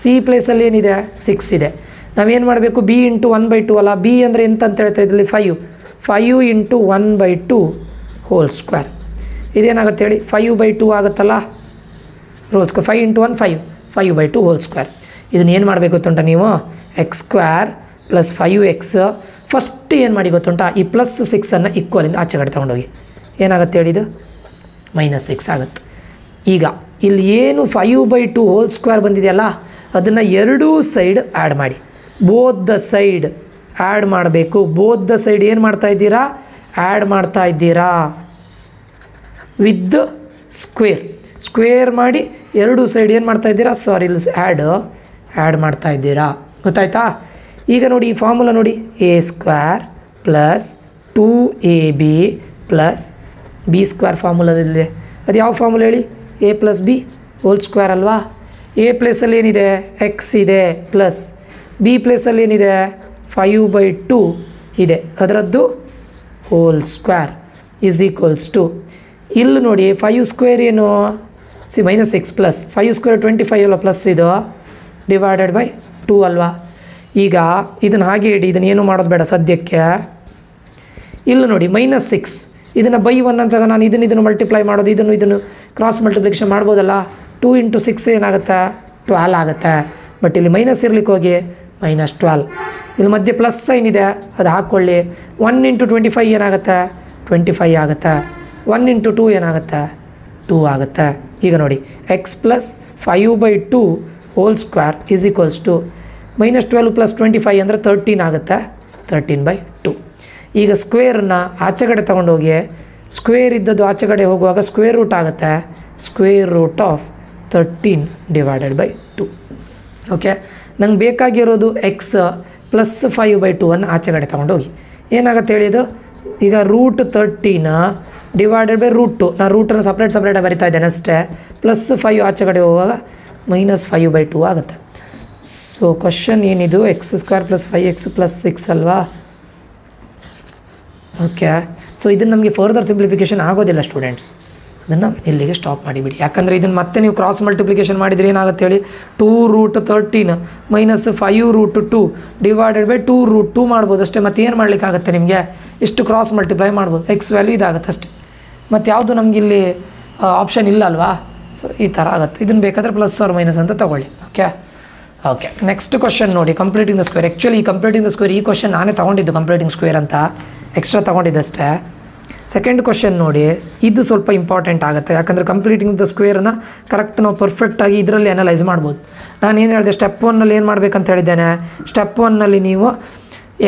ಸಿ ಪ್ಲೇಸಲ್ಲಿ ಏನಿದೆ, 6 ಇದೆ. ನಾವೇನು ಮಾಡಬೇಕು, ಬಿ ಇಂಟು 1/2 ಅಲ್ಲ. ಬಿ ಅಂದರೆ ಎಂತ ಅಂತ ಹೇಳ್ತಾ ಇದ್ದಲ್ಲಿ 5 × 1/2 ಹೋಲ್ ಸ್ಕ್ವೇರ್. ಇದೇನಾಗುತ್ತೆ ಹೇಳಿ, 5/2 ಆಗುತ್ತಲ್ಲ, ಹೋಲ್ ಸ್ಕ್ವೇರ್. 5 × 1 5 5/2 whole square. ಇದನ್ನು ಏನು ಮಾಡಬೇಕು ಗೊತ್ತುಂಟ ನೀವು, X square plus 5x first ಏನು ಮಾಡಿ ಗೊತ್ತುಂಟಾ, ಈ ಪ್ಲಸ್ 6 ಈಕ್ವಲಿಂದ ಆಚೆ ಕಡೆ ತೊಗೊಂಡೋಗಿ ಏನಾಗುತ್ತೆ ಹೇಳಿದ್ದು -6 ಆಗುತ್ತೆ. ಈಗ ಇಲ್ಲಿ ಏನು 5/2 ಹೋಲ್ ಸ್ಕ್ವೇರ್ ಬಂದಿದೆಯಲ್ಲ ಅದನ್ನು ಎರಡೂ ಸೈಡ್ ಆ್ಯಡ್ ಮಾಡಿ, ಬೋತ್ ದ ಸೈಡ್ ಆ್ಯಡ್ ಮಾಡಬೇಕು. ಬೋತ್ ದ ಸೈಡ್ ಏನು ಮಾಡ್ತಾ ಇದ್ದೀರಾ, ಆ್ಯಡ್ ಮಾಡ್ತಾ ಇದ್ದೀರಾ ವಿತ್ ಸ್ಕ್ವೇರ್ ಮಾಡಿ ಎರಡೂ ಸೈಡ್ ಏನು ಮಾಡ್ತಾ ಇದ್ದೀರಾ, ಇಲ್ಲಿ ಆ್ಯಡ್ ಮಾಡ್ತಾ ಇದ್ದೀರಾ. ಗೊತ್ತಾಯ್ತಾ? ಈಗ ನೋಡಿ ಈ ಫಾರ್ಮುಲಾ ನೋಡಿ, a² plus 2ab plus b² ಫಾರ್ಮುಲಾದಲ್ಲಿದೆ. ಅದು ಯಾವ ಫಾರ್ಮುಲಾ ಹೇಳಿ, a + b ಹೋಲ್ ಸ್ಕ್ವೇರ್ ಅಲ್ವಾ. a ಪ್ಲೇಸಲ್ಲಿ ಏನಿದೆ x ಇದೆ, ಪ್ಲಸ್ b ಪ್ಲೇಸಲ್ಲಿ ಏನಿದೆ 5/2 ಇದೆ, ಅದರದ್ದು whole square is equals to ಇಲ್ಲಿ ನೋಡಿ 5² ಏನು -6 ಪ್ಲಸ್ 5² 25 ಅಲ್ವಾ, ಪ್ಲಸ್ ಇದು /2 ಅಲ್ವಾ. ಈಗ ಇದನ್ನು ಹಾಗೆ ಇಡಿ, ಇದನ್ನು ಏನು ಮಾಡೋದು ಬೇಡ ಸದ್ಯಕ್ಕೆ. ಇಲ್ಲಿ ನೋಡಿ -6 ಇದನ್ನು ಬೈ 1 ಅಂತಾಗ ನಾನು ಇದನ್ನು ಮಲ್ಟಿಪ್ಲೈ ಮಾಡೋದು, ಇದನ್ನು ಕ್ರಾಸ್ ಮಲ್ಟಿಪ್ಲಿಕೇಶನ್ ಮಾಡ್ಬೋದಲ್ಲ. 2 × 6 ಏನಾಗುತ್ತೆ 12 ಆಗುತ್ತೆ. ಬಟ್ ಇಲ್ಲಿ ಮೈನಸ್ ಇರ್ಲಿಕ್ಕೆ ಹೋಗಿ -12. ಇಲ್ಲಿ ಮಧ್ಯೆ ಪ್ಲಸ್ ಸೈನ್ ಇದೆ, ಅದು ಹಾಕ್ಕೊಳ್ಳಿ. 1 × 25 ಏನಾಗುತ್ತೆ 25 ಆಗುತ್ತೆ. 1 × 2 ಏನಾಗುತ್ತೆ 2 ಆಗುತ್ತೆ. ಈಗ ನೋಡಿ x plus 5/2 whole square is equals to -12 + 25 ಅಂದರೆ 13 ಆಗುತ್ತೆ, 13/2. ಈಗ ಸ್ಕ್ವೇರನ್ನ ಆಚೆ ಕಡೆ ತೊಗೊಂಡೋಗಿ, ಸ್ಕ್ವೇರ್ ಇದ್ದದ್ದು ಆಚೆ ಕಡೆ ಹೋಗುವಾಗ ಸ್ಕ್ವೇರ್ ರೂಟ್ ಆಗುತ್ತೆ, √13/2. ಓಕೆ, ನಂಗೆ ಬೇಕಾಗಿರೋದು x ಪ್ಲಸ್ 5/2 ಆಚೆ ಕಡೆ ತೊಗೊಂಡೋಗಿ ಏನಾಗುತ್ತೆ ಹೇಳಿದು. ಈಗ √13 /√2, ನಾನು ರೂಟನ್ನು ಸಪ್ರೇಟಾಗಿ ಬರಿತಾ ಇದ್ದೇನೆ ಅಷ್ಟೇ. +5 ಆಚೆ ಕಡೆ ಹೋಗುವಾಗ -5/2 ಆಗುತ್ತೆ. ಸೊ ಕ್ವಶನ್ ಏನಿದು, x² + 5x + 6 ಅಲ್ವಾ. ಓಕೆ, ಸೊ ಇದನ್ನು ನಮಗೆ ಫರ್ದರ್ ಸಿಂಪ್ಲಿಫಿಕೇಷನ್ ಆಗೋದಿಲ್ಲ ಸ್ಟೂಡೆಂಟ್ಸ್, ಇದನ್ನು ಇಲ್ಲಿಗೆ ಸ್ಟಾಪ್ ಮಾಡಿಬಿಡಿ. ಯಾಕಂದರೆ ಇದನ್ನು ಮತ್ತೆ ನೀವು ಕ್ರಾಸ್ ಮಲ್ಟಿಪ್ಲಿಕೇಶನ್ ಮಾಡಿದರೆ ಏನಾಗುತ್ತೆ ಹೇಳಿ, 2√13 -5√2 /2√2 ಮಾಡ್ಬೋದು ಅಷ್ಟೇ. ಮತ್ತು ಏನು ಮಾಡಲಿಕ್ಕಾಗುತ್ತೆ ನಿಮಗೆ, ಇಷ್ಟು ಕ್ರಾಸ್ ಮಲ್ಟಿಪ್ಲೈ ಮಾಡ್ಬೋದು. ಎಕ್ಸ್ ವ್ಯಾಲ್ಯೂ ಇದಾಗುತ್ತೆ ಅಷ್ಟೇ, ಮತ್ತು ಯಾವುದು ನಮಗೆ ಇಲ್ಲಿ ಆಪ್ಷನ್ ಇಲ್ಲ ಅಲ್ವಾ. ಸೊ ಈ ಥರ ಆಗುತ್ತೆ. ಇದನ್ನು ಬೇಕಾದರೆ +or- ಅಂತ ತೊಗೊಳ್ಳಿ. ಓಕೆ, ನೆಕ್ಸ್ಟ್ ಕ್ವಶನ್ ನೋಡಿ, ಕಂಪ್ಲೀಟಿಂಗ್ ದ ಸ್ಕ್ವೇರ್. ಆ್ಯಕ್ಚುಲಿ ಈ ಕಂಪ್ಲೀಟಿಂಗ್ ದ ಸ್ಕ್ವೇರ್ ಈ ಕ್ವಶನ್ ನಾನೇ ತೊಗೊಂಡಿದ್ದು, ಕಂಪ್ಲೀಟಿಂಗ್ ಸ್ಕ್ವೇರ್ ಅಂತ ಎಕ್ಸ್ಟ್ರಾ ತೊಗೊಂಡಿದ್ದಷ್ಟೇ. ಸೆಕೆಂಡ್ ಕ್ವಶನ್ ನೋಡಿ, ಇದು ಸ್ವಲ್ಪ ಇಂಪಾರ್ಟೆಂಟ್ ಆಗುತ್ತೆ. ಯಾಕಂದರೆ ಕಂಪ್ಲೀಟಿಂಗ್ ದ ಸ್ಕ್ವೇರನ್ನು ಕರೆಕ್ಟ್ ನಾವು ಪರ್ಫೆಕ್ಟಾಗಿ ಇದರಲ್ಲಿ ಅನಲೈಸ್ ಮಾಡ್ಬೋದು. ನಾನು ಏನು ಹೇಳಿದೆ, ಸ್ಟೆಪ್ 1ನಲ್ಲಿ ಏನು ಮಾಡಬೇಕಂತ ಹೇಳಿದ್ದೇನೆ, ಸ್ಟೆಪ್ 1ನಲ್ಲಿ ನೀವು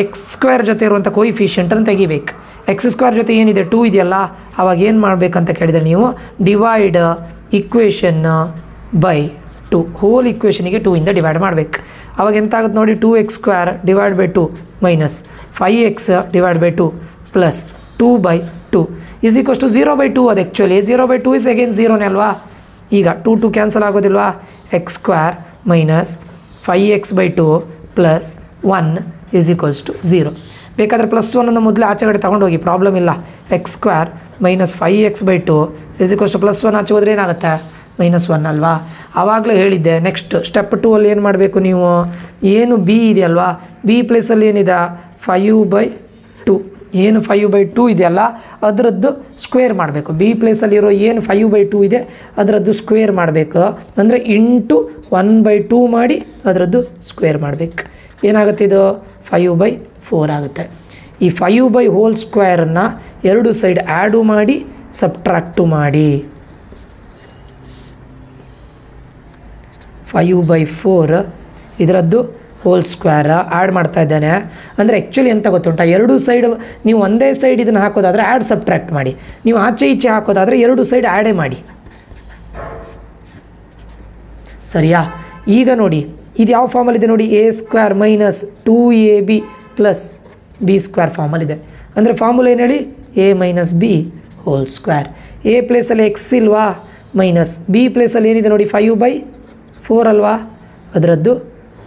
x² ಜೊತೆ ಇರುವಂಥ ಕೋಯಿಫಿಷಿಯಂಟನ್ನು ತೆಗಿಬೇಕು. x² ಜೊತೆ ಏನಿದೆ 2 ಇದೆಯಲ್ಲ, ಆವಾಗ ಏನು ಮಾಡಬೇಕಂತ ಕೇಳಿದರೆ ನೀವು ಡಿವೈಡ್ ಇಕ್ವೇಷನ್ ಬೈ 2, ಹೋಲ್ ಇಕ್ವೇಷನಿಗೆ 2 ಇಂದ ಡಿವೈಡ್ ಮಾಡಬೇಕು. ಆವಾಗ ಎಂತಾಗುತ್ತೆ ನೋಡಿ, 2x² /2 minus 5x /2 plus 2/2 is equals to 0/2. ಅದು ಆ್ಯಕ್ಚುಲಿ 0/2 ಇಸ್ ಅಗೇನ್ 0ನೇ ಅಲ್ವಾ. ಈಗ 2 ಕ್ಯಾನ್ಸಲ್ ಆಗೋದಿಲ್ವಾ, x² minus 5x/2 plus 1 is equals to 0. ಬೇಕಾದರೆ +1 ಮೊದಲೇ ಆಚೆ ಕಡೆ ತೊಗೊಂಡೋಗಿ, ಪ್ರಾಬ್ಲಮ್ ಇಲ್ಲ. x² minus 5x/2 is equals to +1 ಆಚೆ ಹೋದರೆ ಏನಾಗುತ್ತೆ -1 ಅಲ್ವಾ. ಆವಾಗಲೇ ಹೇಳಿದ್ದೆ. ನೆಕ್ಸ್ಟ್ ಸ್ಟೆಪ್ 2 ಅಲ್ಲಿ ಏನು ಮಾಡಬೇಕು ನೀವು, ಏನು b ಇದೆಯಲ್ವಾ, b ಪ್ಲೇಸಲ್ಲಿ ಏನಿದೆ 5/2, ಏನು 5/2 ಇದೆಯಲ್ಲ ಅದರದ್ದು ಸ್ಕ್ವೇರ್ ಮಾಡಬೇಕು. b ಪ್ಲೇಸಲ್ಲಿರೋ ಏನು 5/2 ಇದೆ ಅದರದ್ದು ಸ್ಕ್ವೇರ್ ಮಾಡಬೇಕು. ಅಂದರೆ ಇಂಟು 1/2 ಮಾಡಿ ಅದರದ್ದು ಸ್ಕ್ವೇರ್ ಮಾಡಬೇಕು. ಏನಾಗುತ್ತೆ ಇದು 5/4 ಆಗುತ್ತೆ. ಈ 5 ಹೋಲ್ ಸ್ಕ್ವೇರನ್ನು ಎರಡು ಸೈಡ್ ಆ್ಯಡು ಮಾಡಿ ಸಬ್ಟ್ರಾಕ್ಟು ಮಾಡಿ. 5/4 ಇದರದ್ದು ಹೋಲ್ ಸ್ಕ್ವೇರ್ ಆ್ಯಡ್ ಮಾಡ್ತಾ ಇದ್ದಾನೆ. ಅಂದರೆ ಆ್ಯಕ್ಚುಲಿ ಎಂತ ಗೊತ್ತುಂಟ, ಎರಡು ಸೈಡ್ ನೀವು ಒಂದೇ ಸೈಡ್ ಇದನ್ನು ಹಾಕೋದಾದರೆ ಆ್ಯಡ್ ಸಬ್ಟ್ರಾಕ್ಟ್ ಮಾಡಿ, ನೀವು ಆಚೆ ಈಚೆ ಹಾಕೋದಾದರೆ ಎರಡು ಸೈಡ್ ಆ್ಯಡೇ ಮಾಡಿ. ಸರಿಯಾ? ಈಗ ನೋಡಿ ಇದು ಯಾವ ಫಾರ್ಮಲ್ಲಿದೆ ನೋಡಿ, a² minus 2ab plus b² ಫಾರ್ಮಲ್ಲಿದೆ. ಅಂದರೆ ಫಾರ್ಮುಲಾ ಏನು ಹೇಳಿ, a minus b whole square. a ಪ್ಲೇಸಲ್ಲಿ x ಇಲ್ವಾ, ಮೈನಸ್ b ಪ್ಲೇಸಲ್ಲಿ ಏನಿದೆ ನೋಡಿ 5/4 ಅಲ್ವಾ, ಅದರದ್ದು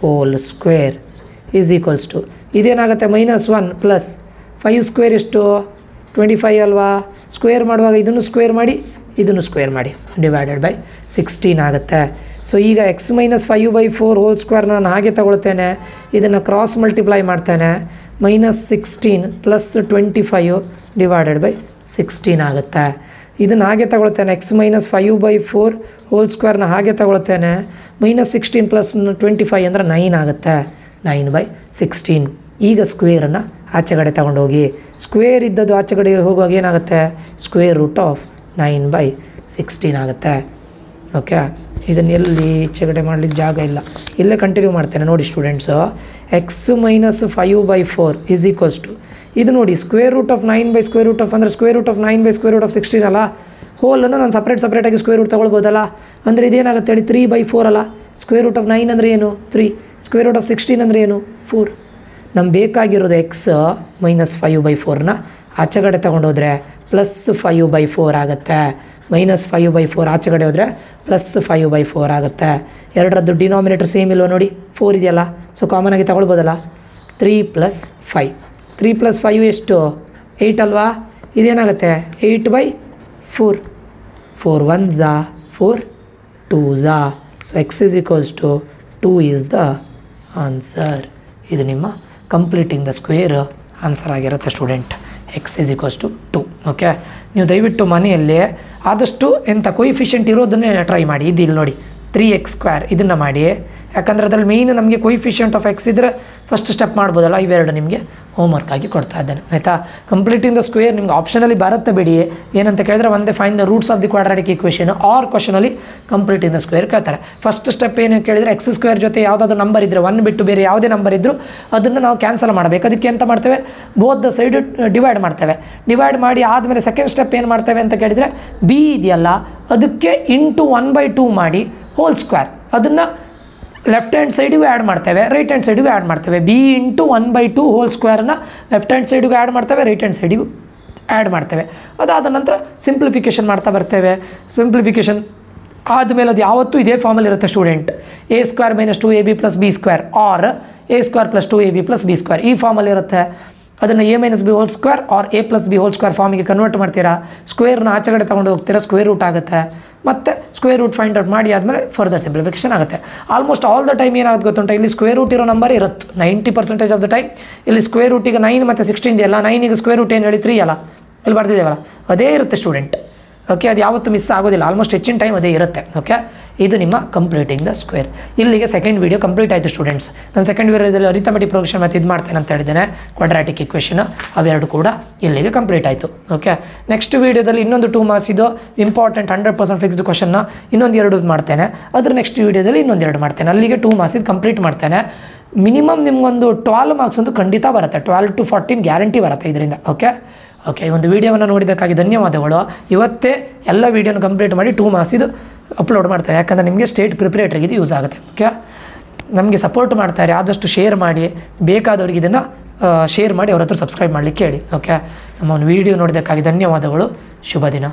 whole square is equals to ಇದೇನಾಗುತ್ತೆ -1 ಪ್ಲಸ್ 5² ಎಷ್ಟು 25 ಅಲ್ವಾ. ಸ್ಕ್ವೇರ್ ಮಾಡುವಾಗ ಇದನ್ನು ಸ್ಕ್ವೇರ್ ಮಾಡಿ ಇದನ್ನು ಸ್ಕ್ವೇರ್ ಮಾಡಿ /16 ಆಗುತ್ತೆ. ಸೊ ಈಗ x ಮೈನಸ್ 5/4 ಹೋಲ್ ಸ್ಕ್ವೇರ್ ನಾನು ಹಾಗೆ ತಗೊಳ್ತೇನೆ, ಇದನ್ನು ಕ್ರಾಸ್ ಮಲ್ಟಿಪ್ಲೈ ಮಾಡ್ತೇನೆ. -16 ಪ್ಲಸ್ 25 /16 ಆಗುತ್ತೆ. ಇದನ್ನು ಹಾಗೆ ತಗೊಳ್ತೇನೆ, x ಮೈನಸ್ 5/4 ಹೋಲ್ ಸ್ಕ್ವೇರ್ನ ಹಾಗೆ ತಗೊಳ್ತೇನೆ. -16 ಪ್ಲಸ್ 25 ಅಂದರೆ 9 ಆಗುತ್ತೆ. 9/16. ಈಗ ಸ್ಕ್ವೇರನ್ನು ಆಚೆಗಡೆ ತಗೊಂಡೋಗಿ ಸ್ಕ್ವೇರ್ ಇದ್ದದ್ದು ಆಚೆಗಡೆ ಹೋಗುವಾಗ ಏನಾಗುತ್ತೆ √9/16 ಆಗುತ್ತೆ. ಓಕೆ, ಇದನ್ನು ಎಲ್ಲಿ ಈಚೆಗಡೆ ಮಾಡಲಿಕ್ಕೆ ಜಾಗ ಇಲ್ಲ, ಇಲ್ಲೇ ಕಂಟಿನ್ಯೂ ಮಾಡ್ತೇನೆ ನೋಡಿ students. x - 5/4 is equals to ಇದು ನೋಡಿ √9/√of ಅಂದರೆ √9/√16 ಅಲ್ಲ. ಹೋಲನ್ನು ನಾನು ಸಪ್ರೇಟಾಗಿ ಸ್ಕ್ವೇರ್ ರೂಟ್ ತೊಗೊಳ್ಬೋದಲ್ಲ. ಅಂದರೆ ಇದೇನಾಗುತ್ತೆ ಹೇಳಿ 3/4 ಅಲ್ಲ. √9 ಅಂದರೆ ಏನು 3, √16 ಅಂದರೆ ಏನು 4. ನಮ್ಗೆ ಬೇಕಾಗಿರೋದು x - 5/4ನ ಆಚೆಗಡೆ ತೊಗೊಂಡೋದ್ರೆ +5/4 ಆಗುತ್ತೆ. -5/4 ಆಚೆಗಡೆ ಹೋದರೆ +5/4 ಆಗುತ್ತೆ. ಎರಡರದ್ದು ಡಿನಾಮಿನೇಟರ್ ಸೇಮ್ ಇಲ್ವ ನೋಡಿ, 4 ಇದೆಯಲ್ಲ, ಸೊ ಕಾಮನಾಗಿ ತಗೊಳ್ಬೋದಲ್ಲ. 3 + 5 3 + 5 ಎಷ್ಟು 8 ಅಲ್ವಾ. ಇದೇನಾಗುತ್ತೆ 8/4. 4 1s 4 2s. So x = 2 is the answer. ಇದು ನಿಮ್ಮ ಕಂಪ್ಲೀಟಿಂಗ್ ದ ಸ್ಕ್ವೇರ್ ಆನ್ಸರ್ ಆಗಿರುತ್ತೆ ಸ್ಟೂಡೆಂಟ್. x = 2. ಓಕೆ, ನೀವು ದಯವಿಟ್ಟು ಮನೆಯಲ್ಲಿ ಆದಷ್ಟು ಎಂಥ ಕೊಯಿಫಿಷಿಯಂಟ್ ಇರೋದನ್ನೇ ಟ್ರೈ ಮಾಡಿ. ಇದಿಲ್ಲ ನೋಡಿ 3x² ಇದನ್ನು ಮಾಡಿ, ಯಾಕಂದರೆ ಅದರಲ್ಲಿ ಮೇಯ್ನ್ ನಮಗೆ ಕೊಯಿಫಿಷಿಯಂಟ್ ಆಫ್ x ಇದ್ದರೆ ಫಸ್ಟ್ ಸ್ಟೆಪ್ ಮಾಡ್ಬೋದಲ್ಲ. ಇವೆರಡು ನಿಮಗೆ ಹೋಮ್ವರ್ಕ್ ಆಗಿ ಕೊಡ್ತಾ ಇದ್ದೇನೆ, ಆಯಿತಾ. ಕಂಪ್ಲೀಟಿಂಗ್ ದ ಸ್ಕ್ವೇರ್ ನಿಮ್ಗೆ ಆಪ್ಷನಲ್ಲಿ ಬರುತ್ತೆ ಬಿಡಿ. ಏನಂತ ಕೇಳಿದ್ರೆ ಒಂದೇ find the roots of the quadratic equation or ಕ್ವಶನಲ್ಲಿ ಕಂಪ್ಲೀಟಿಂಗ್ ದ ಸ್ಕ್ವೇರ್ ಕೇಳ್ತಾರೆ. ಫಸ್ಟ್ ಸ್ಟೆಪ್ ಏನು ಕೇಳಿದರೆ x² ಜೊತೆ ಯಾವುದಾದ್ರು ನಂಬರ್ ಇದ್ದರೆ 1 ಬಿಟ್ಟು ಬೇರೆ ಯಾವುದೇ ನಂಬರ್ ಇದ್ದರೂ ಅದನ್ನು ನಾವು ಕ್ಯಾನ್ಸಲ್ ಮಾಡಬೇಕು. ಅದಕ್ಕೆ ಎಂತ ಮಾಡ್ತೇವೆ, ಬೋತ್ ದ ಸೈಡ್ ಡಿವೈಡ್ ಮಾಡ್ತೇವೆ. ಡಿವೈಡ್ ಮಾಡಿ ಆದಮೇಲೆ ಸೆಕೆಂಡ್ ಸ್ಟೆಪ್ ಏನು ಮಾಡ್ತೇವೆ ಅಂತ ಕೇಳಿದರೆ b ಇದೆಯಲ್ಲ ಅದಕ್ಕೆ ಇಂಟು 1/2 ಮಾಡಿ ಹೋಲ್ ಸ್ಕ್ವೇರ್, ಅದನ್ನು ಲೆಫ್ಟ್ ಹ್ಯಾಂಡ್ ಸೈಡಿಗೂ ಆ್ಯಡ್ ಮಾಡ್ತೇವೆ, ರೈಟ್ ಹ್ಯಾಂಡ್ ಸೈಡಿಗೂ ಆ್ಯಡ್ ಮಾಡ್ತೇವೆ. b ಇಂಟು 1/2 ಹೋಲ್ ಸ್ಕ್ವೇರನ್ನು ಲೆಫ್ಟ್ ಹ್ಯಾಂಡ್ ಸೈಡಿಗೂ ಆ್ಯಡ್ ಮಾಡ್ತೇವೆ, ರೈಟ್ ಹ್ಯಾಂಡ್ ಸೈಡಿಗೂ ಆ್ಯಡ್ ಮಾಡ್ತೇವೆ. ಅದಾದ ನಂತರ ಸಿಂಪ್ಲಿಫಿಕೇಷನ್ ಮಾಡ್ತಾ ಬರ್ತೇವೆ. ಸಿಂಪ್ಲಿಫಿಕೇಷನ್ ಆದಮೇಲೆ ಅದು ಯಾವತ್ತೂ ಇದೇ ಫಾರ್ಮಲ್ಲಿ ಇರುತ್ತೆ student. a² - 2ab + b² R a² + 2ab + b². ಈ ಫಾರ್ಮಲ್ಲಿ ಇರುತ್ತೆ. ಅದನ್ನು a - b whole square or a + b whole square ಫಾರ್ಮಿಗೆ ಕನ್ವರ್ಟ್ ಮಾಡ್ತೀರಾ. ಸ್ಕ್ವೇರ್ನ ಆಚೆಗಡೆ ತೊಗೊಂಡು ಹೋಗ್ತೀರಾ, ಸ್ಕ್ವೇರ್ ರೂಟ್ ಆಗುತ್ತೆ. ಮತ್ತು ಸ್ಕ್ವೇರ್ ರೂಟ್ ಫೈಂಡ್ ಔಟ್ ಮಾಡಿ ಆದಮೇಲೆ ಫರ್ದರ್ ಸಿಂಪ್ಲಿಫಿಕೇಷನ್ ಆಗುತ್ತೆ. ಆಲ್ಮೋಸ್ಟ್ ಆಲ್ ದ ಟೈಮ್ ಏನಾಗುತ್ತೆ ಗೊತ್ತುಂಟ, ಇಲ್ಲಿ ಸ್ಕ್ವೇರ್ ರೂಟ್ ಇರೋ ನಂಬರ್ ಇರುತ್ತೆ 90% ಆಫ್ ದ ಟೈಮ್. ಇಲ್ಲಿ ಸ್ಕ್ವೇರ್ ರೂಟಿಗೆ 9 ಮತ್ತು 16 ಇದೆಯಲ್ಲ, 9ಗೆ ಸ್ಕ್ವೇರ್ ರೂಟ್ ಏನು ಹೇಳಿ 3 ಅಲ್ಲ, ಇಲ್ಲಿ ಬರ್ತಿದ್ದೇವಲ್ಲ, ಅದೇ ಇರುತ್ತೆ ಸ್ಟೂಡೆಂಟ್. ಓಕೆ, ಅದು ಯಾವತ್ತೂ ಮಿಸ್ ಆಗೋದಿಲ್ಲ, ಆಲ್ಮೋಸ್ಟ್ ಹೆಚ್ಚಿನ ಟೈಮ್ ಅದೇ ಇರುತ್ತೆ. ಓಕೆ, ಇದು ನಿಮ್ಮ ಕಂಪ್ಲೀಟಿಂಗ್ ದ ಸ್ಕ್ವೇರ್. ಇಲ್ಲಿಗೆ ಸೆಕೆಂಡ್ ವೀಡಿಯೋ ಕಂಪ್ಲೀಟ್ ಆಯಿತು ಸ್ಟೂಡೆಂಟ್ಸ್. ನಾನು ಸೆಕೆಂಡ್ ವೀಡಿಯೋದಲ್ಲಿ ಅರಿಥಮೆಟಿಕ್ ಪ್ರೋಗ್ರೆಷನ್ ಮತ್ತು ಇದು ಮಾಡ್ತೇನೆ ಅಂತ ಹೇಳಿದ್ದೇನೆ, ಕ್ವಾಡ್ರಾಟಿಕ್ ಈಕ್ವೇಷನ್, ಅವೆರಡು ಕೂಡ ಇಲ್ಲಿಗೆ ಕಂಪ್ಲೀಟ್ ಆಯಿತು. ಓಕೆ, ನೆಕ್ಸ್ಟ್ ವೀಡಿಯೋದಲ್ಲಿ ಇನ್ನೊಂದು 2 ಮಾರ್ಕ್ಸ್ ಇದು ಇಂಪಾರ್ಟೆಂಟ್ 100% ಫಿಕ್ಸ್ಡ್ ಕ್ವಶನ್ನ ಇನ್ನೊಂದು 2 ಮಾಡ್ತೇನೆ. ಅದ್ರ ನೆಕ್ಸ್ಟ್ ವೀಡಿಯೋದಲ್ಲಿ ಇನ್ನೊಂದು 2 ಮಾಡ್ತೇನೆ. ಅಲ್ಲಿಗೆ 2 ಮಾರ್ಕ್ಸ್ ಇದು ಕಂಪ್ಲೀಟ್ ಮಾಡ್ತೇನೆ. ಮಿನಿಮಮ್ ನಿಮಗೊಂದು 12 ಮಾರ್ಕ್ಸ್ ಅಂತೂ ಖಂಡಿತ ಬರುತ್ತೆ, 12 to 14 ಗ್ಯಾರಂಟಿ ಬರುತ್ತೆ ಇದರಿಂದ. ಓಕೆ, ಈ ಒಂದು ವೀಡಿಯೋವನ್ನು ನೋಡಿದ್ದಕ್ಕಾಗಿ ಧನ್ಯವಾದಗಳು. ಇವತ್ತೇ ಎಲ್ಲ ವೀಡಿಯೋನ ಕಂಪ್ಲೀಟ್ ಮಾಡಿ 2 ಮಾರ್ಕ್ಸ್ ಇದು ಅಪ್ಲೋಡ್ ಮಾಡ್ತಾರೆ, ಯಾಕಂದರೆ ನಿಮಗೆ ಸ್ಟೇಟ್ ಪ್ರಿಪ್ರೇಟರಿಗೆ ಇದು ಯೂಸ್ ಆಗುತ್ತೆ. ಓಕೆ, ನಮಗೆ ಸಪೋರ್ಟ್ ಮಾಡ್ತಾರೆ, ಆದಷ್ಟು ಶೇರ್ ಮಾಡಿ, ಬೇಕಾದವ್ರಿಗೆ ಇದನ್ನು ಶೇರ್ ಮಾಡಿ ಅವ್ರ ಹತ್ರ ಸಬ್ಸ್ಕ್ರೈಬ್ ಮಾಡಲಿಕ್ಕೆ ಹೇಳಿ. ಓಕೆ, ನಮ್ಮ ಒಂದು ವೀಡಿಯೋ ನೋಡಿದ್ದಕ್ಕಾಗಿ ಧನ್ಯವಾದಗಳು. ಶುಭ ದಿನ.